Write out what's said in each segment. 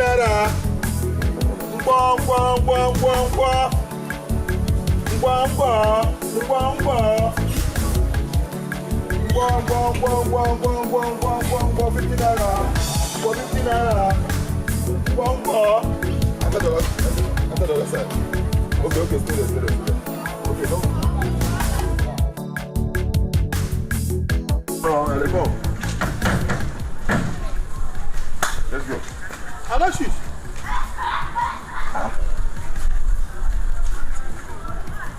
naira. Okay, stay there. Okay, no. Let's go. Let's go. Alashis.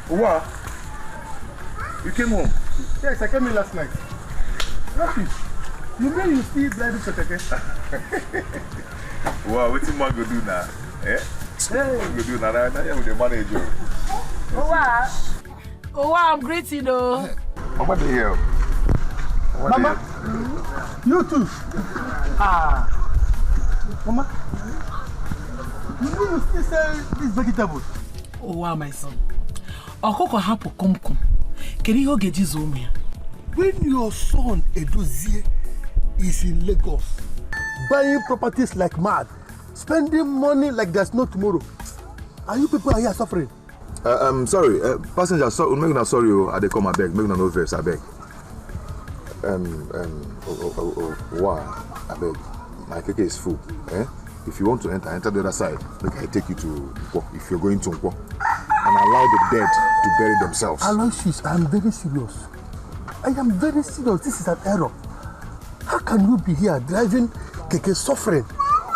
What? You came home? Yes, I came in last night. Alashis, you mean you still blind to Teke? Wow, what's the man go do now? Eh? Hey. What go do now? Now with the manager. Oh, wow, I'm greeting though. What the hell? Mama, you too. Mama, you mean you still sell these vegetables? Oh, wow, my son. Okoko hapo kumkum. Keri ho geji zoomia. When your son Edozie is in Lagos, buying properties like mad, spending money like there's no tomorrow, are you people here suffering? Sorry, passengers, make una sorry, I dey come abeg, make una no vex, abeg. Why? Abeg, my keke is full. Eh? If you want to enter the other side. Make I take you to Nkwo, if you're going to Nkwo, and allow the dead to bury themselves. Aloysius, I am very serious. I am very serious. This is an error. How can you be here driving keke suffering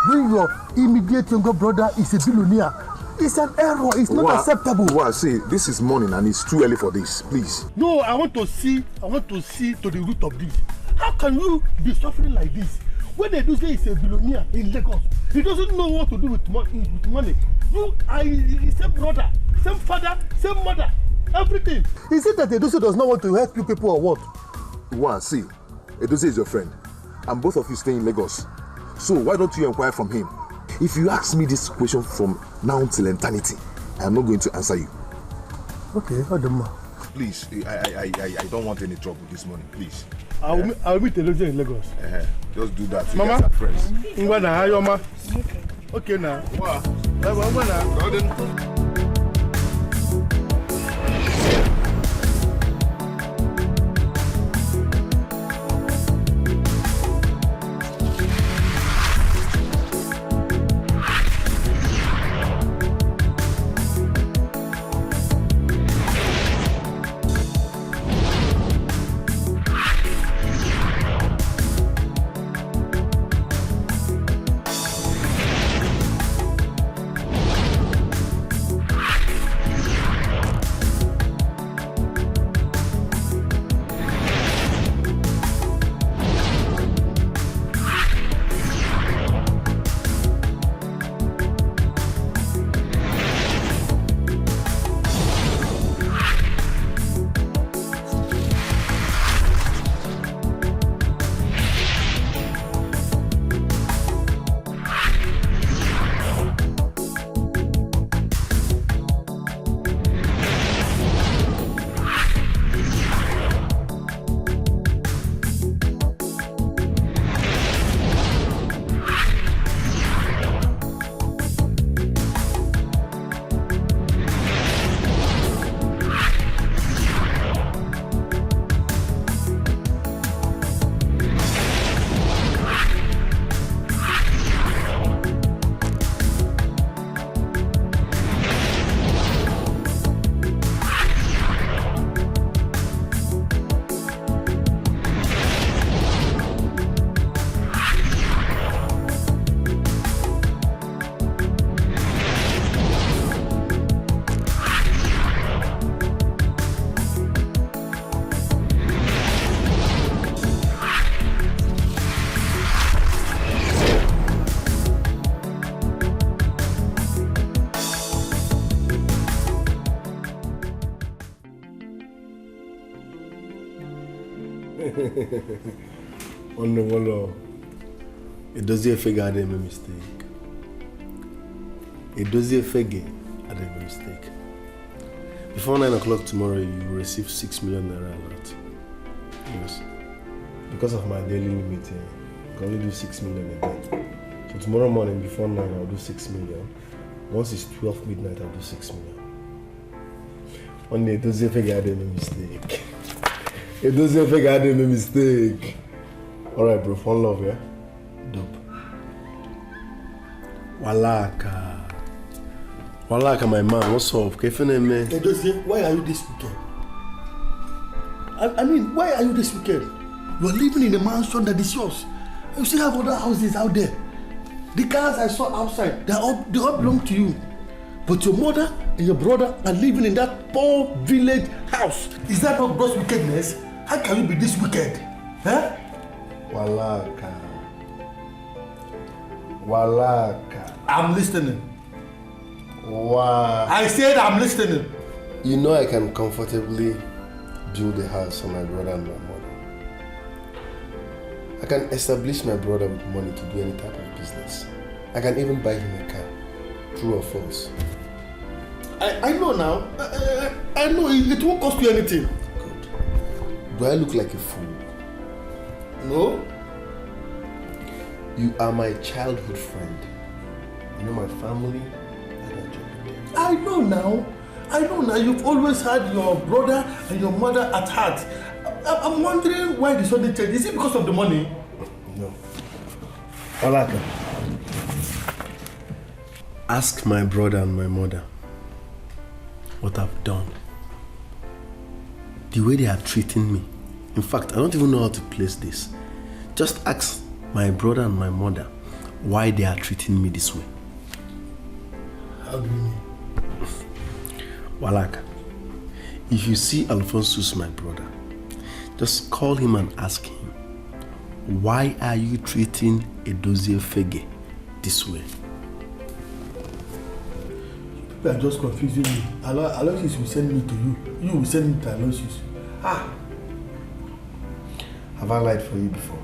when your immediate younger brother is a billionaire? It's an error. It's not acceptable. Well, see, this is morning and it's too early for this. Please. No, I want to see to the root of this. How can you be suffering like this when they do say he's a billionaire in Lagos? He doesn't know what to do with money. You are same brother, same father, same mother, everything. Is it that Edozie does not want to help you people or what? Well, see, Edozie is your friend, and both of you stay in Lagos. So why don't you inquire from him? If you ask me this question from now till eternity, I am not going to answer you. Okay, Adama. Please, I don't want any trouble this morning, please. I'll meet Edozie in Lagos. Just do that. Mama, get friends. Okay now. Wow. Edozie Fege had a mistake. Edozie Fege had a mistake. Before 9 o'clock tomorrow, you will receive 6 million naira alert. Yes. Because of my daily meeting, I can only do 6 million a day. So tomorrow morning before 9, I'll do 6 million. Once it's 12 midnight, I'll do 6 million. Only it doesn't figure I did no mistake. It doesn't figure I did no mistake. Alright, bro. One love, yeah? Dope. Walaka, my man. What's up? Why are you this weekend? I mean, why are you this weekend? You are living in a mansion that is yours. You still have other houses out there. The cars I saw outside, they all belong to you. But your mother and your brother are living in that poor village house. Is that not gross wickedness? How can you be this wicked? Huh? Walaka. I'm listening. Wow. I said I'm listening. You know I can comfortably build a house for my brother and my mother. I can establish my brother with money to do any type of business. I can even buy him a car. True or false? I know now. I know it won't cost you anything. Good. Do I look like a fool? No. You are my childhood friend. You know my family. I know now. You've always had your brother and your mother at heart. I'm wondering why the sudden change. Is it because of the money? No. Olaka. Ask my brother and my mother what I've done. The way they are treating me. In fact, I don't even know how to place this. Just ask my brother and my mother why they are treating me this way. How do you mean? Walaka, if you see Alphonsus, my brother, just call him and ask him, why are you treating Edozie Fege this way? People are just confusing me. Aloysius will send me to you. You will send me to Aloysius. Have I lied for you before?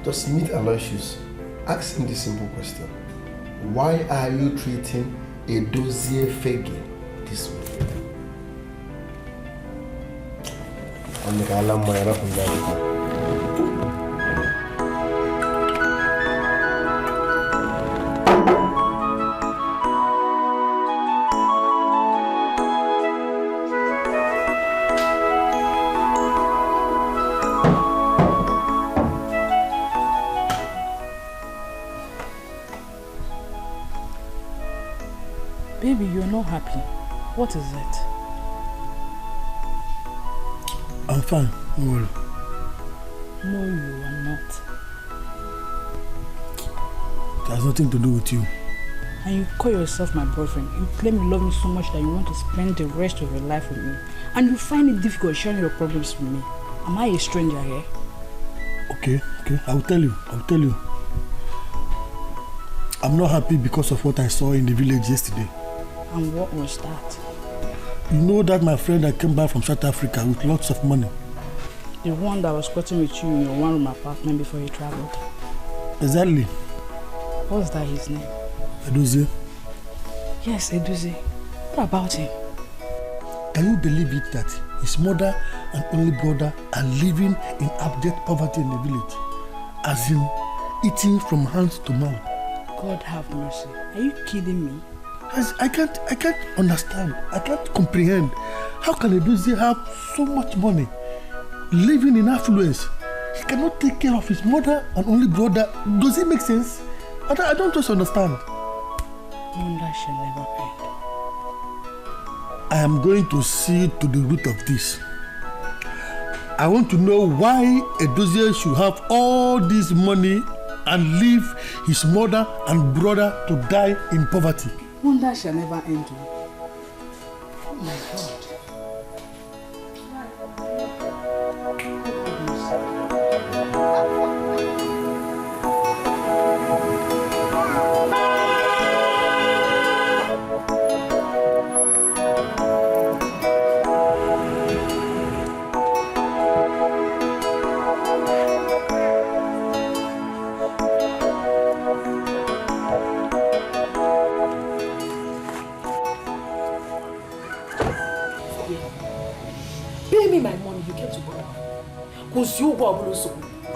Just meet Aloysius. Ask him this simple question. Why are you treating Edozie Fege this way? Baby, you're not happy. What is it? I'm fine. No worry. No, you are not. It has nothing to do with you. And you call yourself my boyfriend. You claim you love me so much that you want to spend the rest of your life with me. And you find it difficult sharing your problems with me. Am I a stranger here? Okay. I will tell you. I'm not happy because of what I saw in the village yesterday. And what was that? You know that my friend that came back from South Africa with lots of money. The one that was squatting with you in your one-room apartment before you traveled. Exactly. What's that his name? Edozie. Yes, Edozie. What about him? Can you believe it that his mother and only brother are living in abject poverty in the village? As in, eating from hand to mouth. God have mercy. Are you kidding me? I can't understand. I can't comprehend. How can Edozie have so much money, living in affluence? He cannot take care of his mother and only brother. Does it make sense? I don't just understand. Wonder shall never end. I am going to see to the root of this. I want to know why Edozie should have all this money and leave his mother and brother to die in poverty. Wonder shall never end. Oh my God.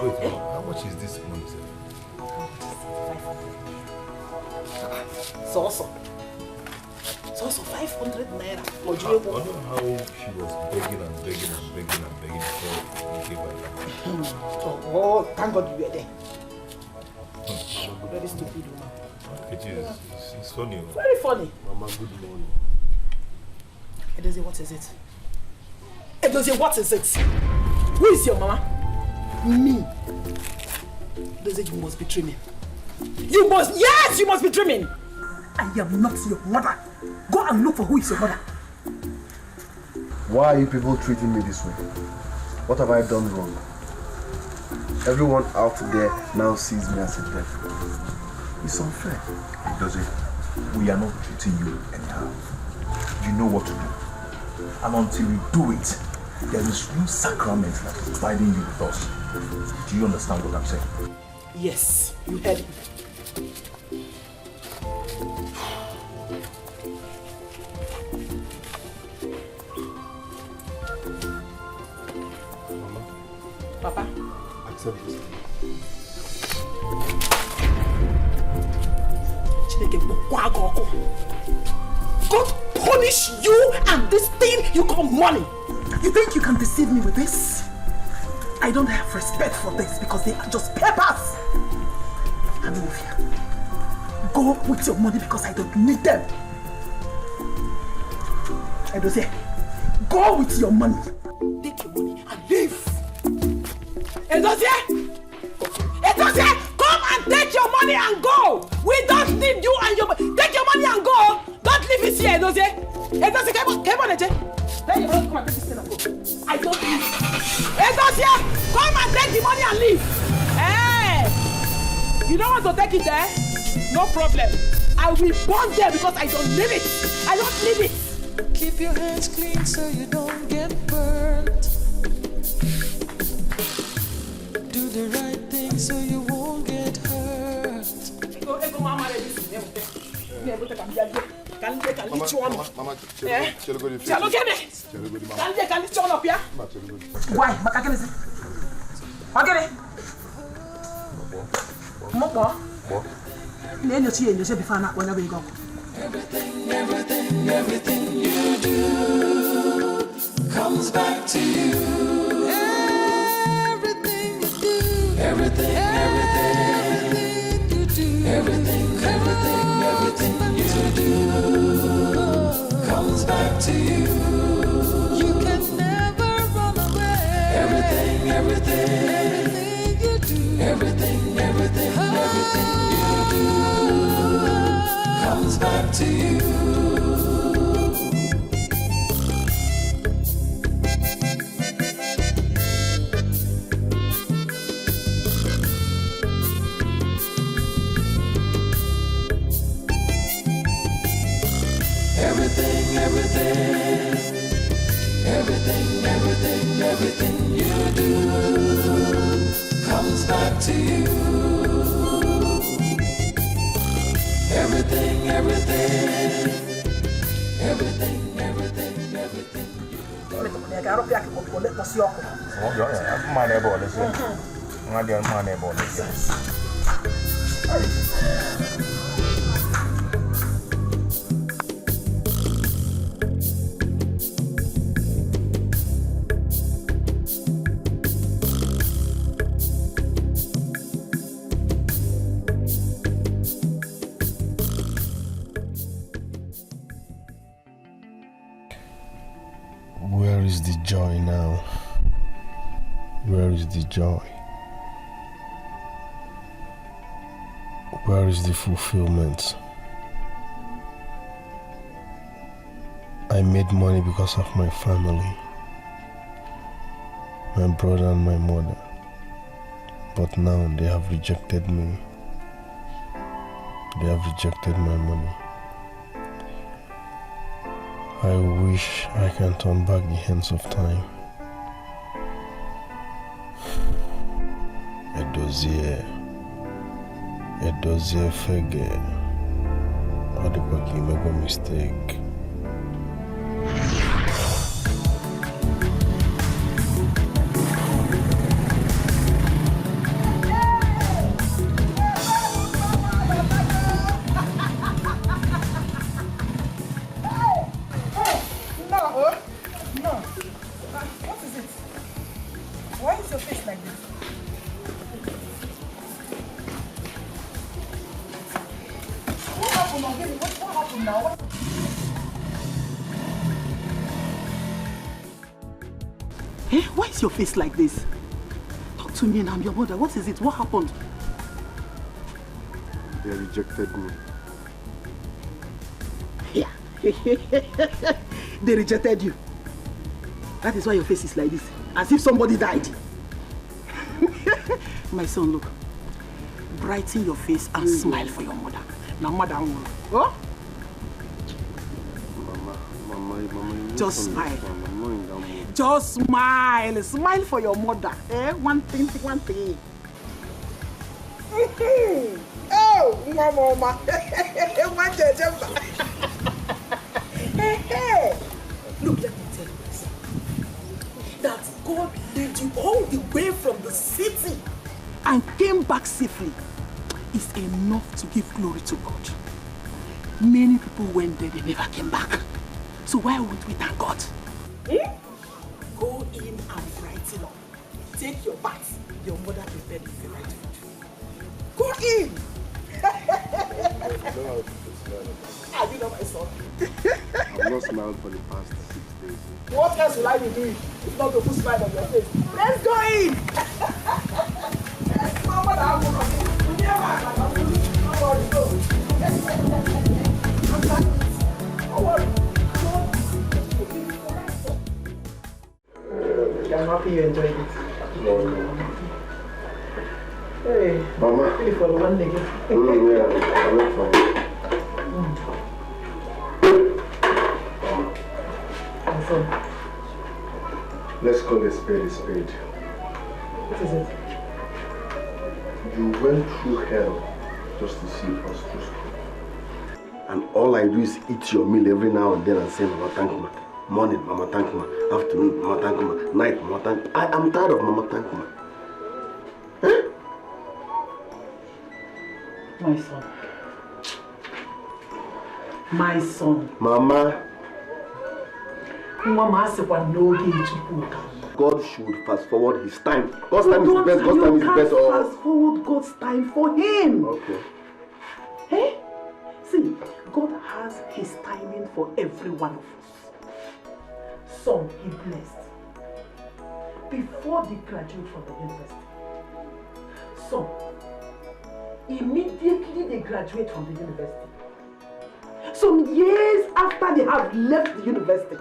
Wait, how much is this money, sir? 65,000 So 500 naira. I wonder how she was begging and begging and begging and begging before we gave her that money. Oh, thank God you were there. Very stupid woman. It is. It's funny. Very funny. Mama, good morning. Edozie, what is it? Edozie, what is it? Who is your mama? Me. Edozie, you must be dreaming. You must be dreaming. I am not your mother. Go and look for who is your mother. Why are you people treating me this way? What have I done wrong? Everyone out there now sees me as a devil. It's unfair. Does it? We are not treating you anyhow. You know what to do. And until you do it, there is no sacrament that is binding you with us. Do you understand what I'm saying? Yes, you heard me. Papa? Accept this. God punish you and this thing you call money. You think you can deceive me with this? I don't have respect for this because they are just papers. Amilo, go with your money because I don't need them. Edozie, go with your money. Take your money and leave. Edozie! Edozie! Come and take your money and go! We don't need you and your money. Take your money and go! Don't leave it here, Edozie! Edozie, come on, Edozie! Let your brother come and take this thing and go. I don't need it. Edozie! Come and take the money and leave! Hey! You don't want to take it there? No problem. I will burn there because I don't need it. I don't need it. Keep your hands clean so you don't get burned. Do the right thing so you won't get hurt. Mama, why? Everything you do comes back to you. Everything you do, everything you do, everything you do comes back to you. You can never run away. Everything you do, everything you do comes back to you. Everything you do comes back to you. Everything. Where is the joy now? Where is the joy? Where is the fulfillment? I made money because of my family, my brother and my mother, but now they have rejected me. They have rejected my money. I wish I can turn back the hands of time. Edozie fege. All the back you make a mistake. What happened now? Hey, why is your face like this? Talk to me and I'm your mother. What is it? What happened? They rejected me. Yeah. They rejected you. That is why your face is like this. As if somebody died. My son, look. Brighten your face and smile for your mother. Now, mother, oh? Mama, just smile. Just smile. Smile for your mother. Eh? One thing. Oh, mama. Look, let me tell you this. That God led you all the way from the city and came back safely is enough to give glory to God. Many people went there, they never came back. So why won't we thank God? Go in and brighten up. Take your bath. Your mother prepared you the right food. Go in! Ah, you know my son. I've not smiled for the past 6 days. What else will I be doing if not to put smile on your face? Let's go in! I'm happy you enjoyed it. Hey, Mama. really for one nigga. Yeah, I went for it. Let's call a spade a spade. What is it? You went through hell just to see us through school. And all I do is eat your meal every now and then and say, Mama, thank you. Morning, Mama, thank you. Afternoon, Mama, thank you. Night, Mama, thank you. I am tired of Mama, thank you. Huh? My son. My son. Mama. God should fast forward his time. God's time is best. God's time is best. You can't fast forward God's time for him. Okay. Hey? See, God has his timing for every one of us. Some he blessed before they graduate from the university. Some immediately they graduate from the university. Some years after they have left the university.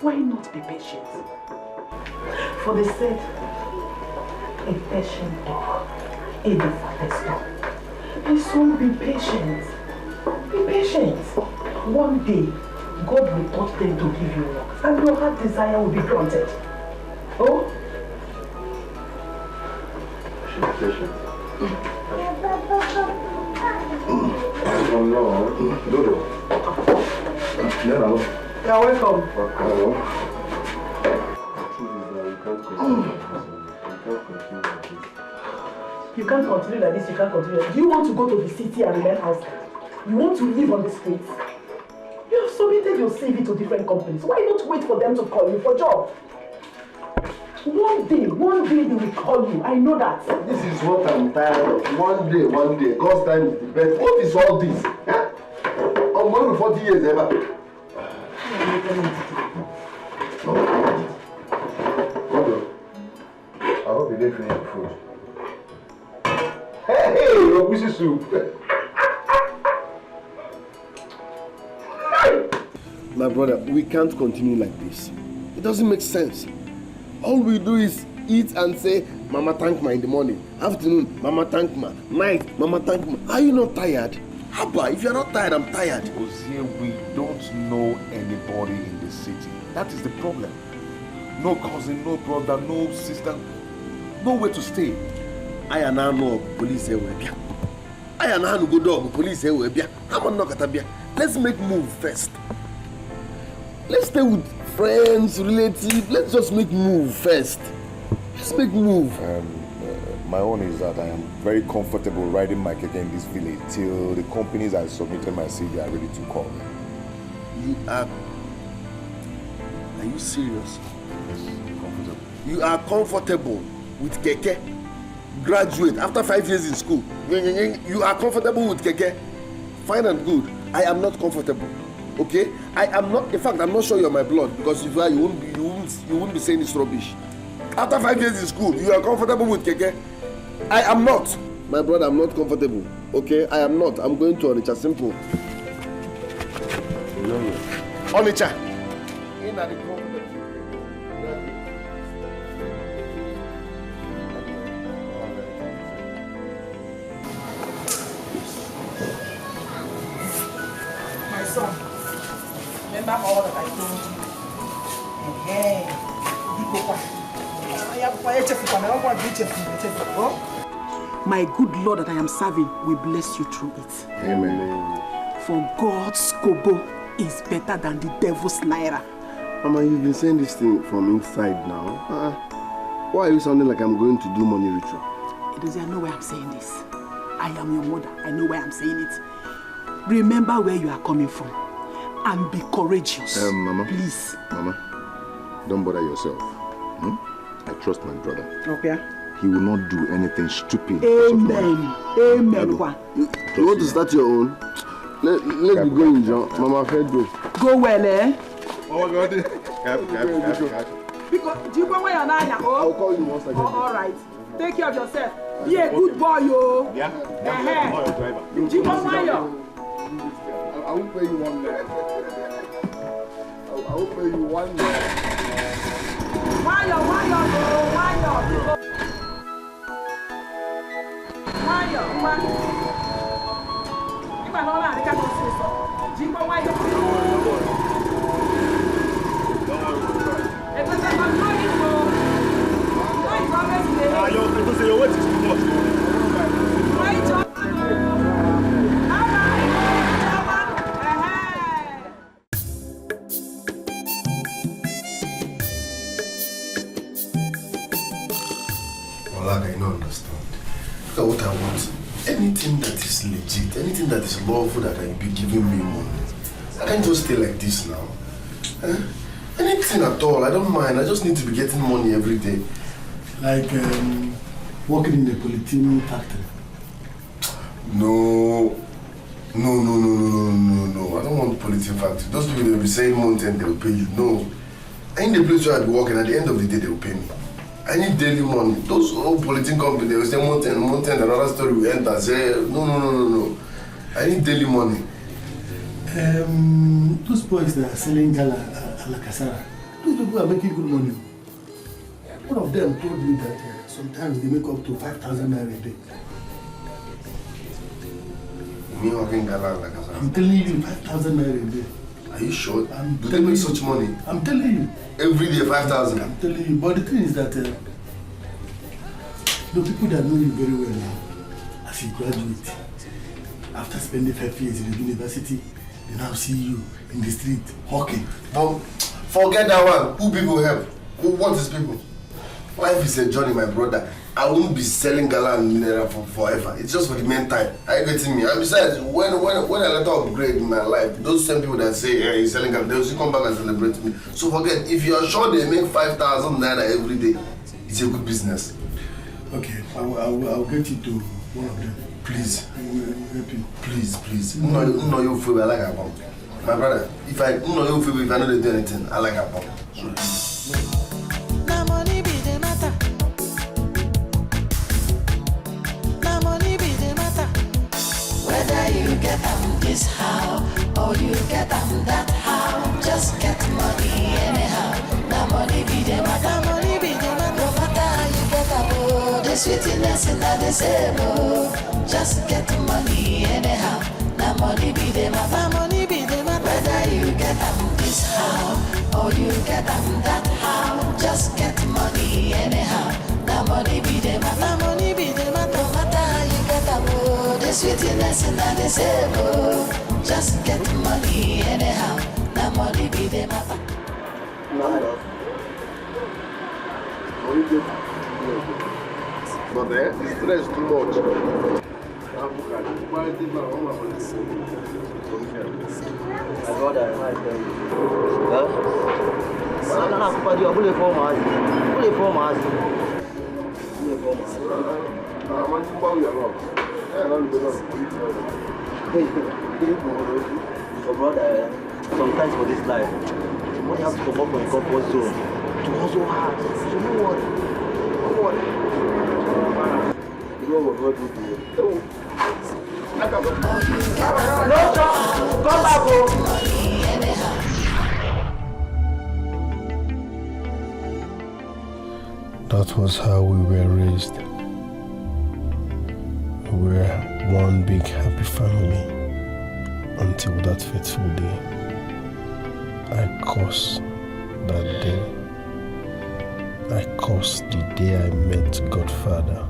Why not be patient? For they said, a patient dog in the father's dog. My son, be patient. Be patient. One day, God will touch them to give you work, and your heart desire will be granted. Oh? She's patient. Oh no, Dodo. Yeah, you're welcome. Hello. You can't continue like this, you can't continue. Do you want to go to the city and remain outside? You want to live on the streets? You have submitted your CV to different companies. Why not wait for them to call you for a job? One day they will call you. I know that. This is what I'm tired of. One day. God's time is the best. What is all this? Huh? I'm going for 40 years ever. I hope you didn't finish the food. Hey, Robusi soup. My brother, we can't continue like this. It doesn't make sense. All we do is eat and say, Mama thank ma in the morning. Afternoon, Mama thank ma. Night, Mama thank ma. Are you not tired? Abba, if you're not tired, I'm tired. Ozie, we don't know anybody in the city. That is the problem. No cousin, no brother, no sister, nowhere to stay. I and I know police here. I and I know go dog police here. I'm not gonna. Let's make move first. Let's stay with friends, relatives. Let's just make move first. Let's make move. My own is that I am very comfortable riding my keke in this village till the companies I submitted my CV are ready to call me. You are you serious? Yes, comfortable. You are comfortable with keke? Graduate after 5 years in school. You are comfortable with keke? fine and good. I am not comfortable. Okay? I am not. In fact, I'm not sure you're my blood because if you are, you wouldn't be saying this rubbish. After 5 years in school, you are comfortable with Keke. I am not. My brother, I'm not comfortable. Okay? I am not. I'm going to Onitsha. Simple. Onitsha. In at the My son, remember all that I told you. Hey, my good Lord that I am serving will bless you through it. Amen. For God's kobo is better than the devil's naira. Mama, you've been saying this thing from inside now. Why are you sounding like I'm going to do money ritual? I know why I'm saying this. I am your mother. I know why I'm saying it. Remember where you are coming from and be courageous. Mama. Please. Mama, don't bother yourself. I trust my brother. Okay. He will not do anything stupid. Amen. Amen. You want to start your own? Let me go in, John. Mama, Fred, go. Go well, eh? Oh, God. Because, do you go where you're now? I'll call you once again. All right. Take care of yourself. Be a good boy, yo. Yeah. Do you go where you're? I will pay you one day. I will pay you one day. Why you're? If I know that, I can't say so. Jimbo, why you're? It's a I don't understand. Look at what I want. Anything that is legit, anything that is lawful that I be giving me money. I can't just stay like this now. Anything at all, I don't mind. I just need to be getting money every day. Like working in the polythene factory. No. I don't want polythene factory. Those people, they'll be saying mountain, they'll pay you. No. I need a place where I'll be working. At the end of the day, they'll pay me. I need daily money. Those old polythene companies, they will say mountain, another story will enter. Say, no. I need daily money. Those boys that are selling gala a la casara, those people are making good money. One of them told me that sometimes they make up to 5,000 naira a day. Me working gala a la casara? I'm telling you, 5,000 naira a day. Are you sure? Do they make such money? I'm telling you. Every day 5,000? I'm telling you. But the thing is that the people that know you very well now, as you graduate, after spending 5 years in the university, they now see you in the street hawking. But forget that one. Who people help? What is people? Life is a journey, my brother. I won't be selling gala and mineral for forever. It's just for the meantime. Are you getting me? And besides, when I let upgrade in my life, those same people that say, hey, he's selling gala, they'll still come back and celebrate me. So forget, if you're sure they make 5,000 naira every day, it's a good business. Okay, I'll get you to one of them. Please. I will help you. Please. No, you feel I like a bomb. My brother, if I know you feel if I know they do anything, I like a bomb. Now money be the matter. Now money be the matter. Whether you get this how or you get that how, just get money anyhow. Now money be the matter. Money be the matter. No matter how you get the sweetness in the same. Just get money anyhow. Now money be the matter. Money be the matter. Whether you get this how or you get that how, just get money anyhow. Now money be the matter. Money be the matter. No matter how you get the sweetness in the same. Just get money anyhow. Now money be the matter. But the stress too much. My brother, I tell you. I don't have to do a bullet for my So brother, sometimes for this life, one has to come up from a comfort zone to hustle hard. So no worry. Don't worry. You know what God will do. No, come back home. That was how we were raised. We were one big happy family until that fateful day. I cursed that day. I cursed the day I met Godfather.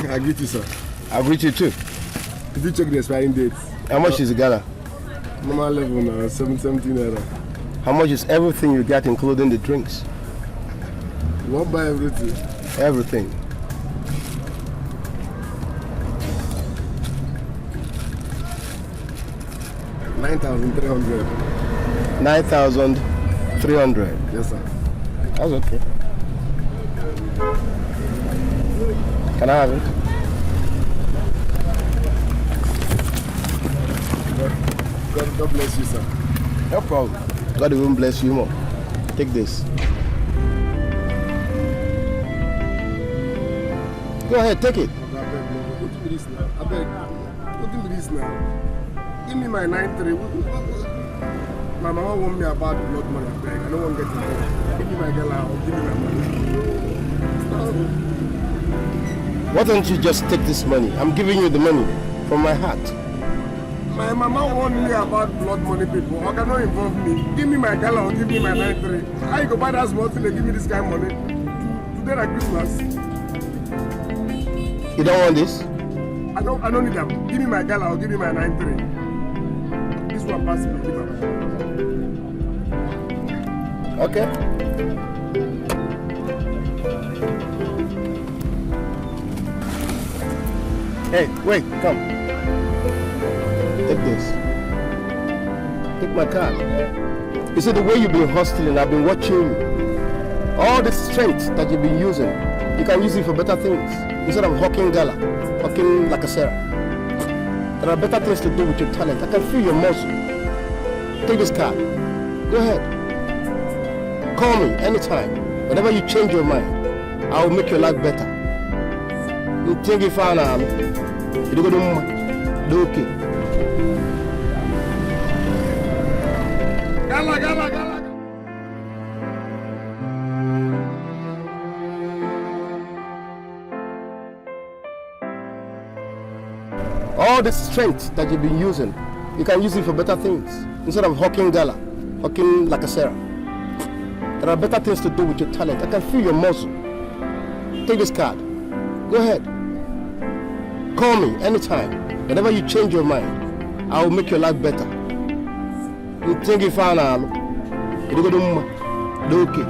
I greet you, sir. I greet you too. Did you check the expiring date? How much is the gala? Normal level now, 17 naira. How much is everything you got, including the drinks? You won't buy everything? Everything. $9,300. 9,300. Yes, sir. That's okay. Can I have it? God bless you, sir. No problem. God even bless you more. Take this. Go ahead, take it. Don't give me this now. I beg. Don't give me this now. Give me my 9-3. My mama warned me about blood money. I beg. I don't want to get involved. Give me my girl out. Give me my money. Stop. Why don't you just take this money? I'm giving you the money from my heart. My mama warned me about blood money people. How can not involve me? Give me my gala or give me my 9-3. How you go buy that small thing and give me this kind of money? Today at Christmas. You don't want this? I don't need them. Give me my gala or give me my 9-3. This one pass me. Give her. Okay. Hey, wait, come. Take this. Take my card. You see, the way you've been hustling, I've been watching you. All the strength that you've been using, you can use it for better things. Instead of hawking gala, hawking like a Sarah. There are better things to do with your talent. I can feel your muscle. Take this card. Go ahead. Call me anytime. Whenever you change your mind, I will make your life better. You think you found out? You do okay. Gala, gala, gala. All the strength that you've been using, you can use it for better things. Instead of hawking gala, hawking like a Sarah. There are better things to do with your talent. I can feel your muscle. Take this card. Go ahead. Call me anytime. Whenever you change your mind, I will make your life better. You think you found out? You do okay.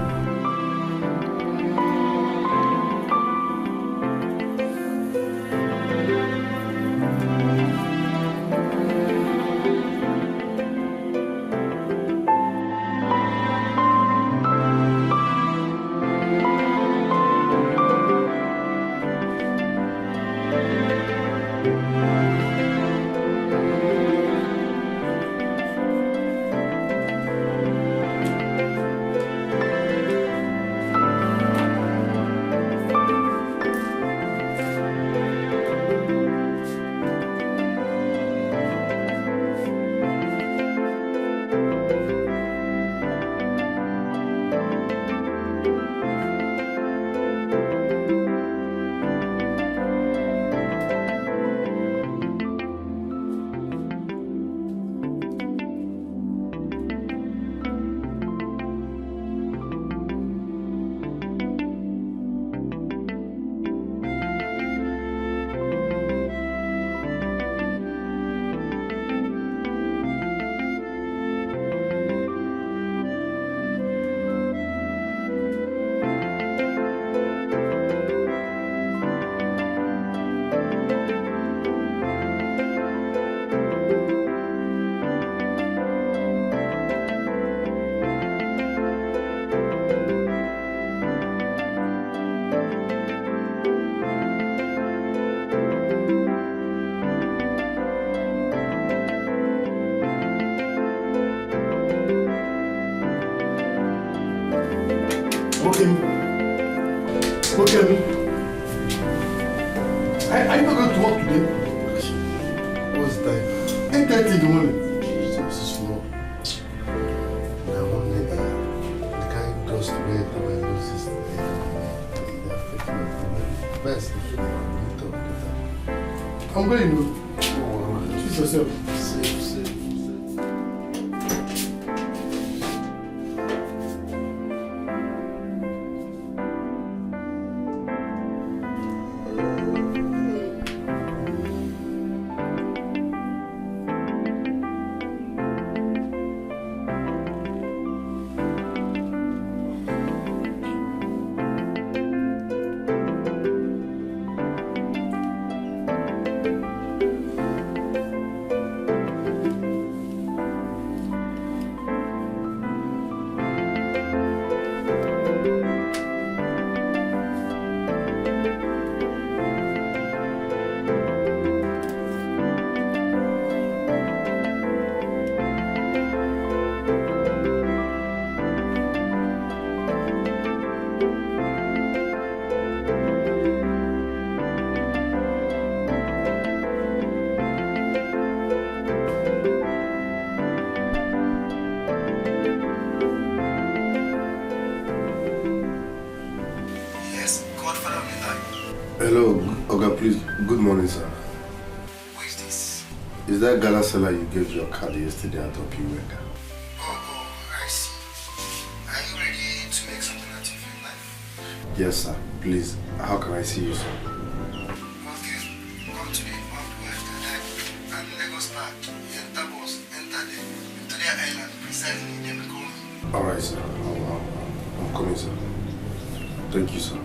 work today? What's the time? 8:30 in the morning. It's small. Now only the kind just where the way loses the best. I'm going to. Choose yourself. Safe. Hello, Oga, please. Good morning, sir. Who is this? Is that gala seller you gave your card yesterday at Opiweka? Oh, I see. Are you ready to make something out of your life? Yes, sir. Please, how can I see you, sir? Okay, come to the and Lagos Park. Enter bus, enter the Victoria Island, precisely, then call me. Alright, sir. I'm coming, sir. Thank you, sir.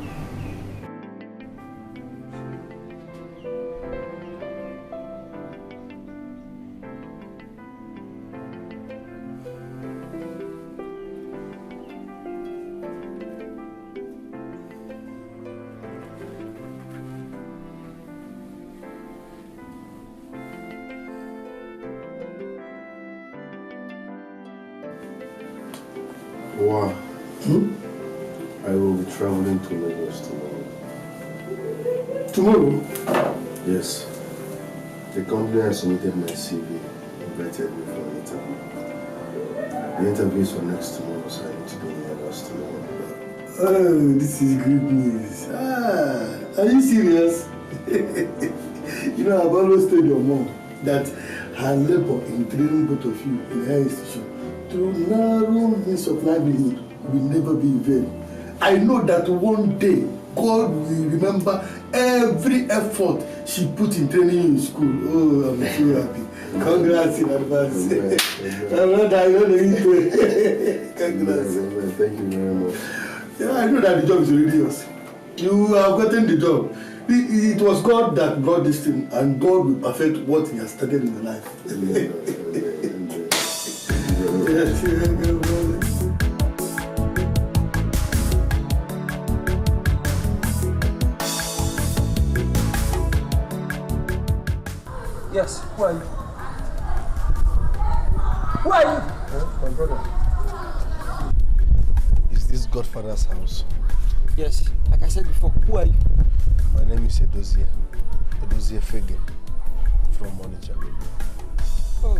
Wow. I will be traveling to Lagos tomorrow. Tomorrow? Yes. The company has submitted my CV, invited me for an interview. The interview is for next tomorrow, so I need to be in Lagos tomorrow. Oh, this is good news. Are you serious? You know, I've always told your mom that her labor in training both of you in her institution through narrow means of livelihood will never be in vain. I know that one day God will remember every effort she put in training you in school. Oh, I'm so happy. Congrats in advance. Congrats. Thank you very much. Yeah, I know that the job is already yours. You have gotten the job. It was God that brought this thing, and God will perfect what He has started in your life. Yes, who are you? Who are you? My brother. Is this Godfather's house? Yes, like I said before, who are you? My name is Edozie Fege from Onitsha. Oh.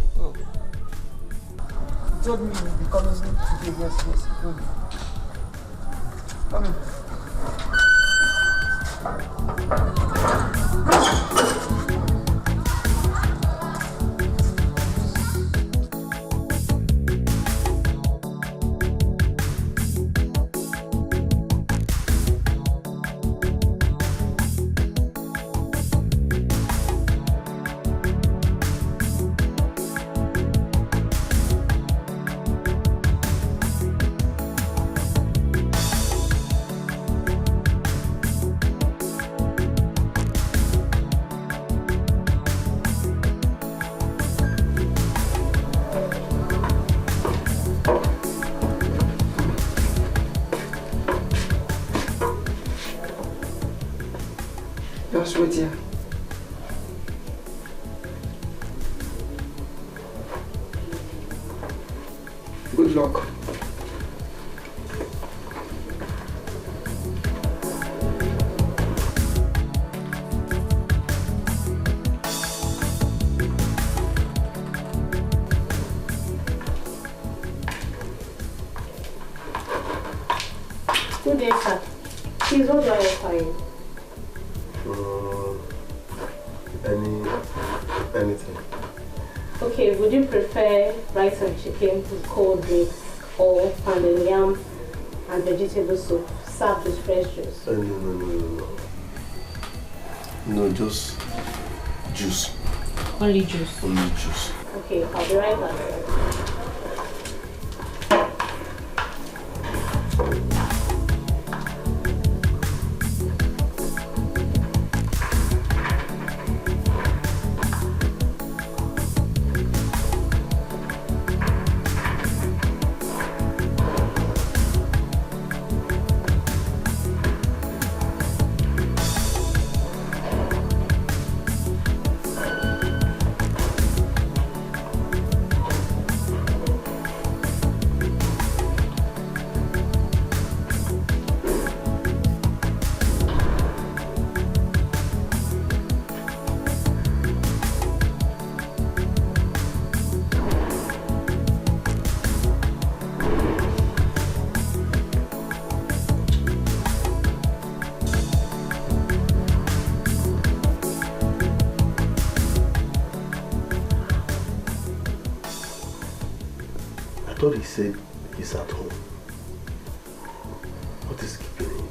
You told me you will be coming today, yes. Come in. Just wait here. Good luck. Good day, sir. Please, what do I offer you? Anything. Okay, would you prefer rice and chicken with cold drinks or pounded yam and vegetable soup served with fresh juice? No. No, just juice. Only juice? Only juice. Okay, I'll be right back. I thought he said he's at home. What is keeping him?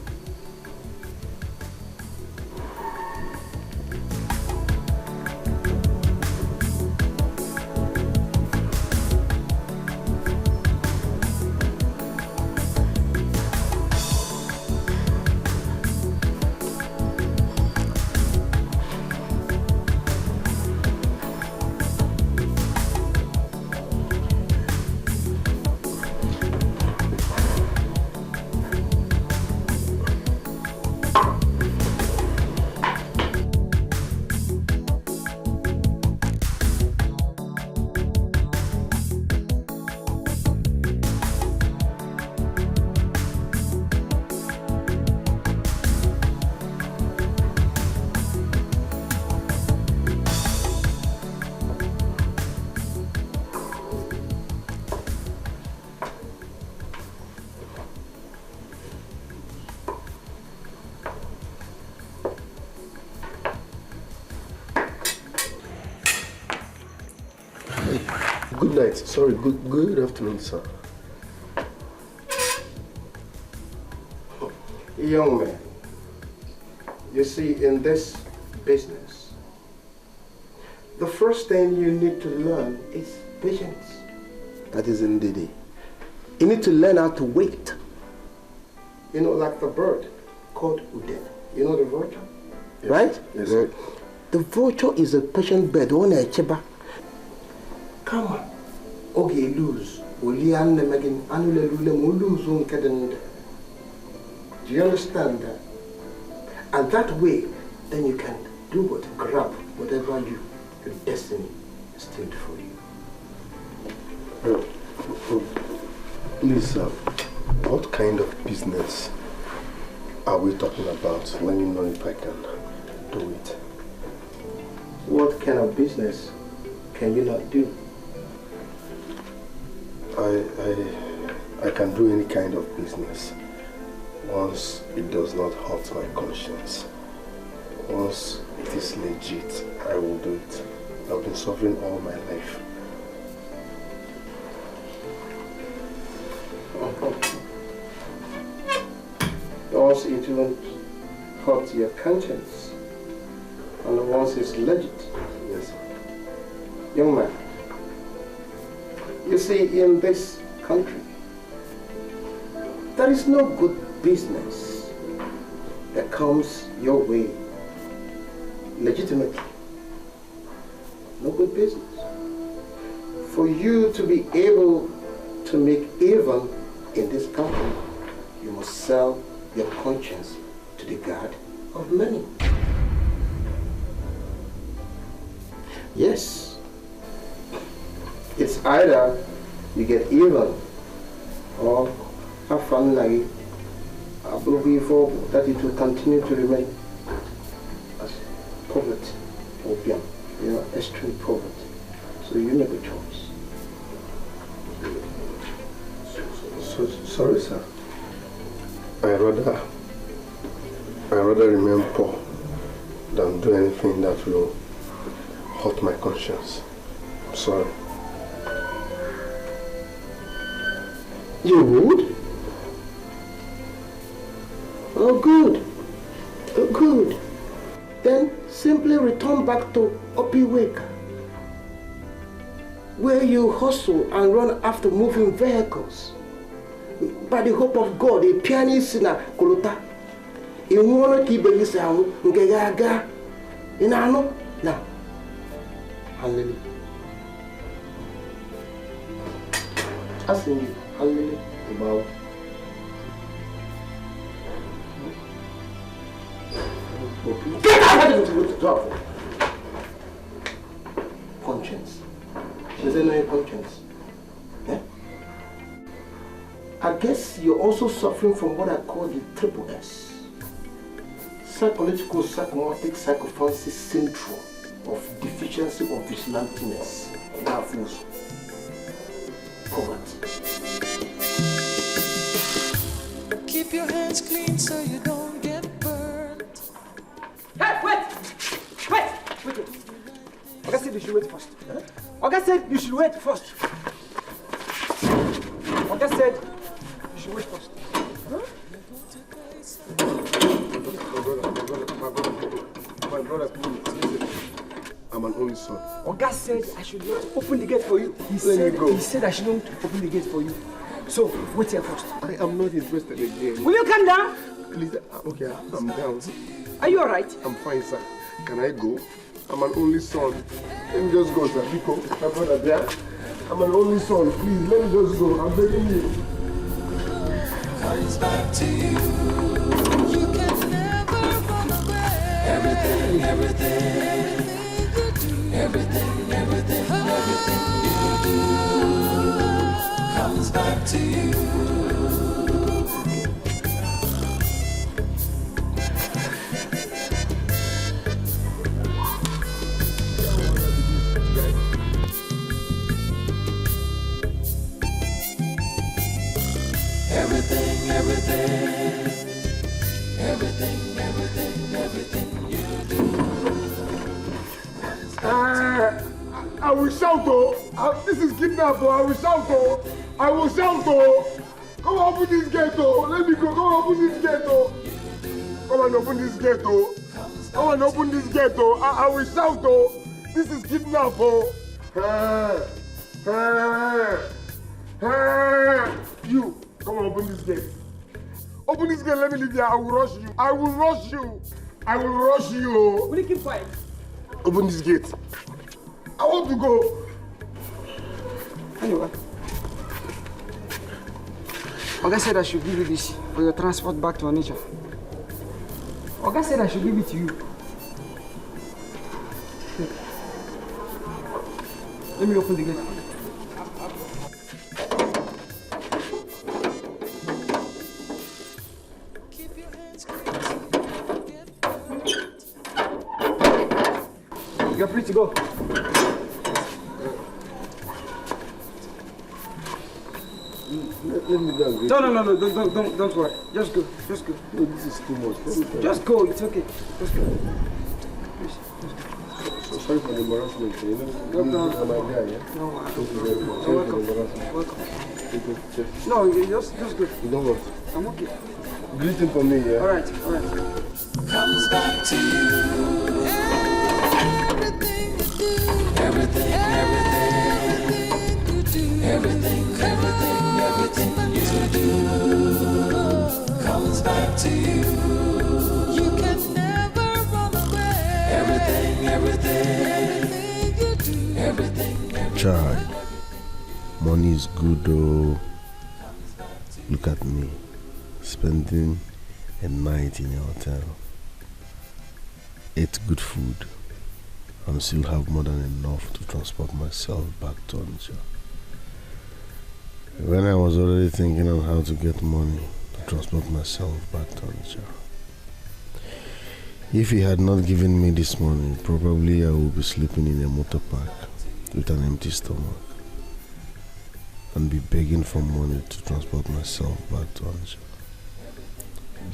Good night. Sorry, good afternoon, sir. Young man, you see, in this business, the first thing you need to learn is patience. That is indeed. You need to learn how to wait. You know, like the bird called Ude. You know the vulture? Yes. Right? Yes, sir. The vulture is a patient bird. Come on. Okay, lose. Do you understand that? And that way, then you can do what? Grab whatever your destiny is still for you. Please, what kind of business are we talking about? Let me know if I can do it. What kind of business can you not do? I can do any kind of business once it does not hurt my conscience. Once it is legit, I will do it. I've been suffering all my life. Once it won't hurt your conscience, and once it's legit. Yes, sir. Young man, you see, in this country, there is no good business that comes your way legitimately. No good business. For you to be able to make even in this country, you must sell your conscience to the God of money. Yes. It's either you get even or have fun like it. I believe for that it will continue to remain as poverty, opium, extreme poverty. So you make a choice. Sorry, sir. I rather than do anything that will hurt my conscience. I'm sorry. You would? Oh, good. Oh, good. Then simply return back to Opiwake, where you hustle and run after moving vehicles. By the hope of God, a pianist in a Kolota. In one of the sound, Gaga. In Ano? Now. Hallelujah. Asking you, hallelujah, about. Get out of the conscience. Does there know your conscience? Yeah? I guess you're also suffering from what I call the triple S. Psychological, psychomotic, psychophancy syndrome of deficiency of vigilantiness. That fools. Poverty. Keep your hands clean so you don't get burned. Hey, wait! Oga said you should wait first. Oga said you should wait first. Oga said you should wait first. My brother, please. I'm an only son. Oga said I should not open the gate for you. He said I shouldn't open the gate for you. So, wait here first. I am not interested again. Will you calm down? Please, okay, I'm down. Are you alright? I'm fine, sir. Can I go? I'm an only son. Let me just go, sir. Pico, my brother there. I'm an only son. Please, let me just go. I'm begging you. Comes back to you. You can never run away. Everything you do comes back to you. I will shout, oh! This is kidnap, oh! I will shout, oh! I will shout, oh! Come on, open this gate, oh! Let me go, come on, open this gate, oh! Come on, open this gate, oh! Come on, open this gate, oh! I will shout, oh! This is kidnap, oh! You, come on, open this gate. Open this gate, let me leave here. I will rush you. I will rush you. I will rush you. Will you keep quiet? Open this gate. I want to go. Anyway. Oga said I should give you this for your transport back to Onitsha. Oga said I should give it to you. Let me open the gate. You're free to go. Let me go. No, don't worry. Just go. No, this is too much. Just go, it's okay. Just go. Please, just go. So sorry for the embarrassment. You know, No. I'm my guy, yeah? No, Thank you very much. You're Sorry for the embarrassment. welcome. Thank you. No, you just go. You don't want. I'm okay. Greeting from me, yeah? All right. Comes back to you. Everything you do comes back to you. You can never run away. Everything you do, everything. Child, money is good though. Look at me, spending a night in a hotel, ate good food, and still have more than enough to transport myself back to Onitsha. When I was already thinking on how to get money to transport myself back to Onitsha. If he had not given me this money, probably I would be sleeping in a motor park with an empty stomach and be begging for money to transport myself back to Onitsha.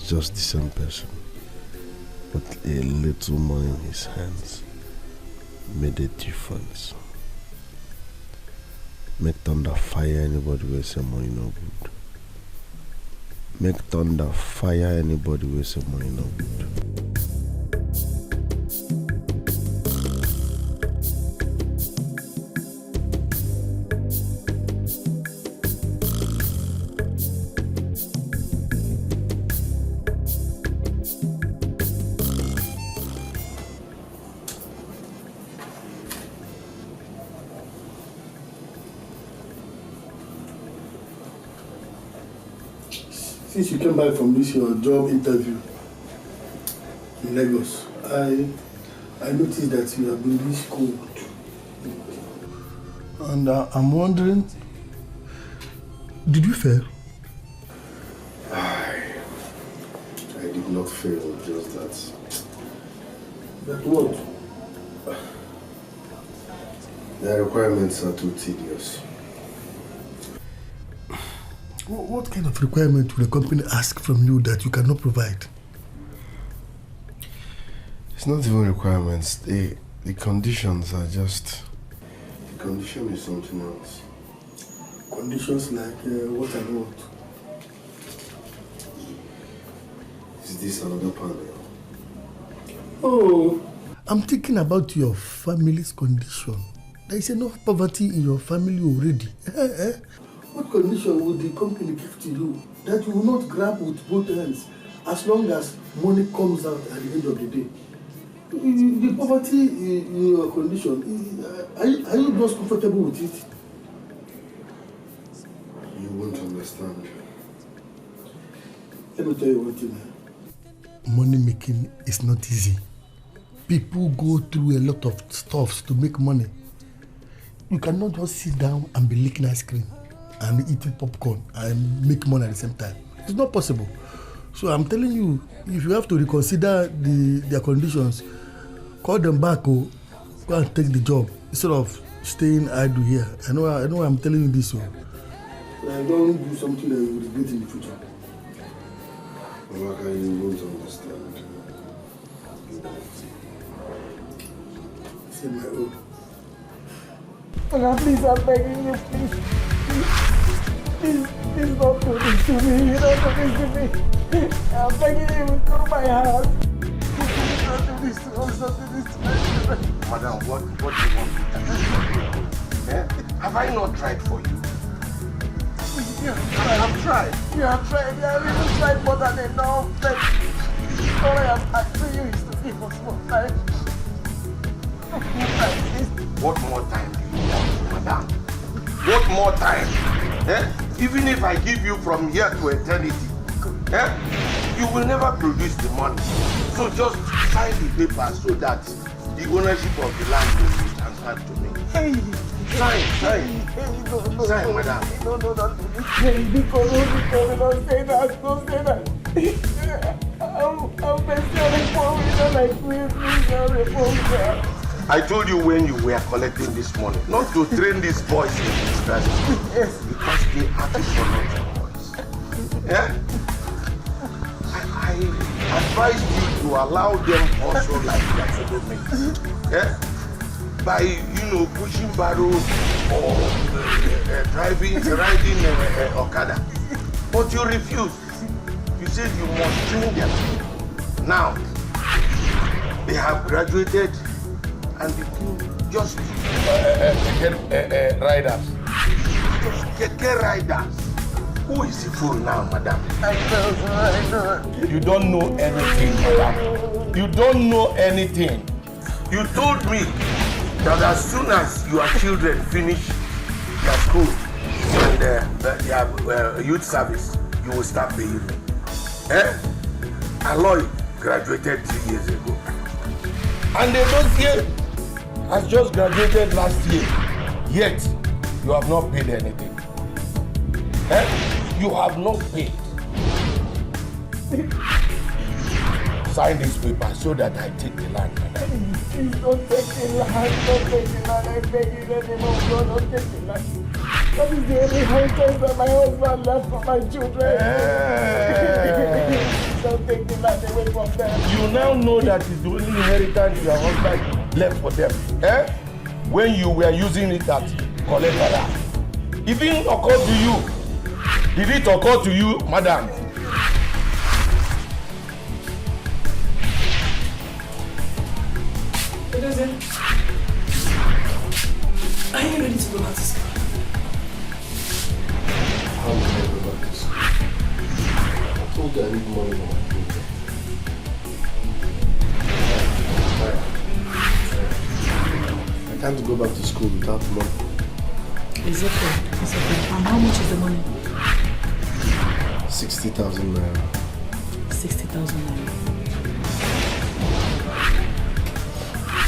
Just the same person. But a little money in his hands made a difference. Make thunder fire anybody with some money no good. Make thunder fire anybody with some money no good. Since you came back from this your job interview in Lagos, I noticed that you have been this cold. And I'm wondering, did you fail? I did not fail, just that. That what? The requirements are too tedious. What kind of requirement will the company ask from you that you cannot provide? It's not even requirements. The conditions are just... The condition is something else. Conditions like what and what? Is this another panel? Oh, I'm thinking about your family's condition. There is enough poverty in your family already. What condition would the company give to you that you will not grab with both hands as long as money comes out at the end of the day? The poverty in your condition, are you just comfortable with it? You won't understand. Let me tell you one thing. Money making is not easy. People go through a lot of stuffs to make money. You cannot just sit down and be licking ice cream and eating popcorn and make money at the same time. It's not possible. So I'm telling you, if you have to reconsider their conditions, call them back or go and take the job instead of staying idle here. I know I'm telling you this. So don't do something that you will regret in the future. Maka, you won't understand. Say my own. Please, I'm begging you, please. Please don't do this to me. You don't do this to me. I'm begging you with all my heart. Please don't do this to us. Don't do this to me. Madam, what do you want me to do for you? Eh? Have I not tried for you? I've tried. You have tried. You have even tried more than enough. But all I am asking you is to give us more time. What more time do you want, madam? What more time? Eh? Even if I give you from here to eternity, you will never produce the money. So just sign the paper so that the ownership of the land will be transferred to me. Hey. Sign. No, sign, madam. No, don't do this. Because don't say that. Don't say that. I'm very poor. You don't like me. Please, I'm I told you when you were collecting this money, not to train these boys in this strategy. Yes. Because they are technology boys. Yeah? I advise you to allow them also like their fellow mates. Yeah? By, pushing barrels or riding Okada. But you refused. You said you must train them. Now, they have graduated and become just riders. Just keke riders. Who is the fool now, madam? I know. You don't know anything, madam. You don't know anything. You told me that as soon as your children finish their school and their youth service, you will start paying me. Aloy graduated 3 years ago. And they don't say has just graduated last year, yet you have not paid anything. You have not paid. Sign this paper so that I take the land, madam. Please don't take the land. Don't take the land. I beg you, let him go. Don't take the land. That is the only inheritance that my husband left for my children. don't take the land away from them. You now know that it's the only inheritance your husband left for them. Eh? When you were using it at collateral. It didn't occur to you. Did it occur to you, madam? It doesn't. Are you ready to go back to school? How can I go back to school? I told you I need money for my project. I can't go back to school without money. It's okay. It's okay. And how much is the money? 60,000 naira. 60,000 naira.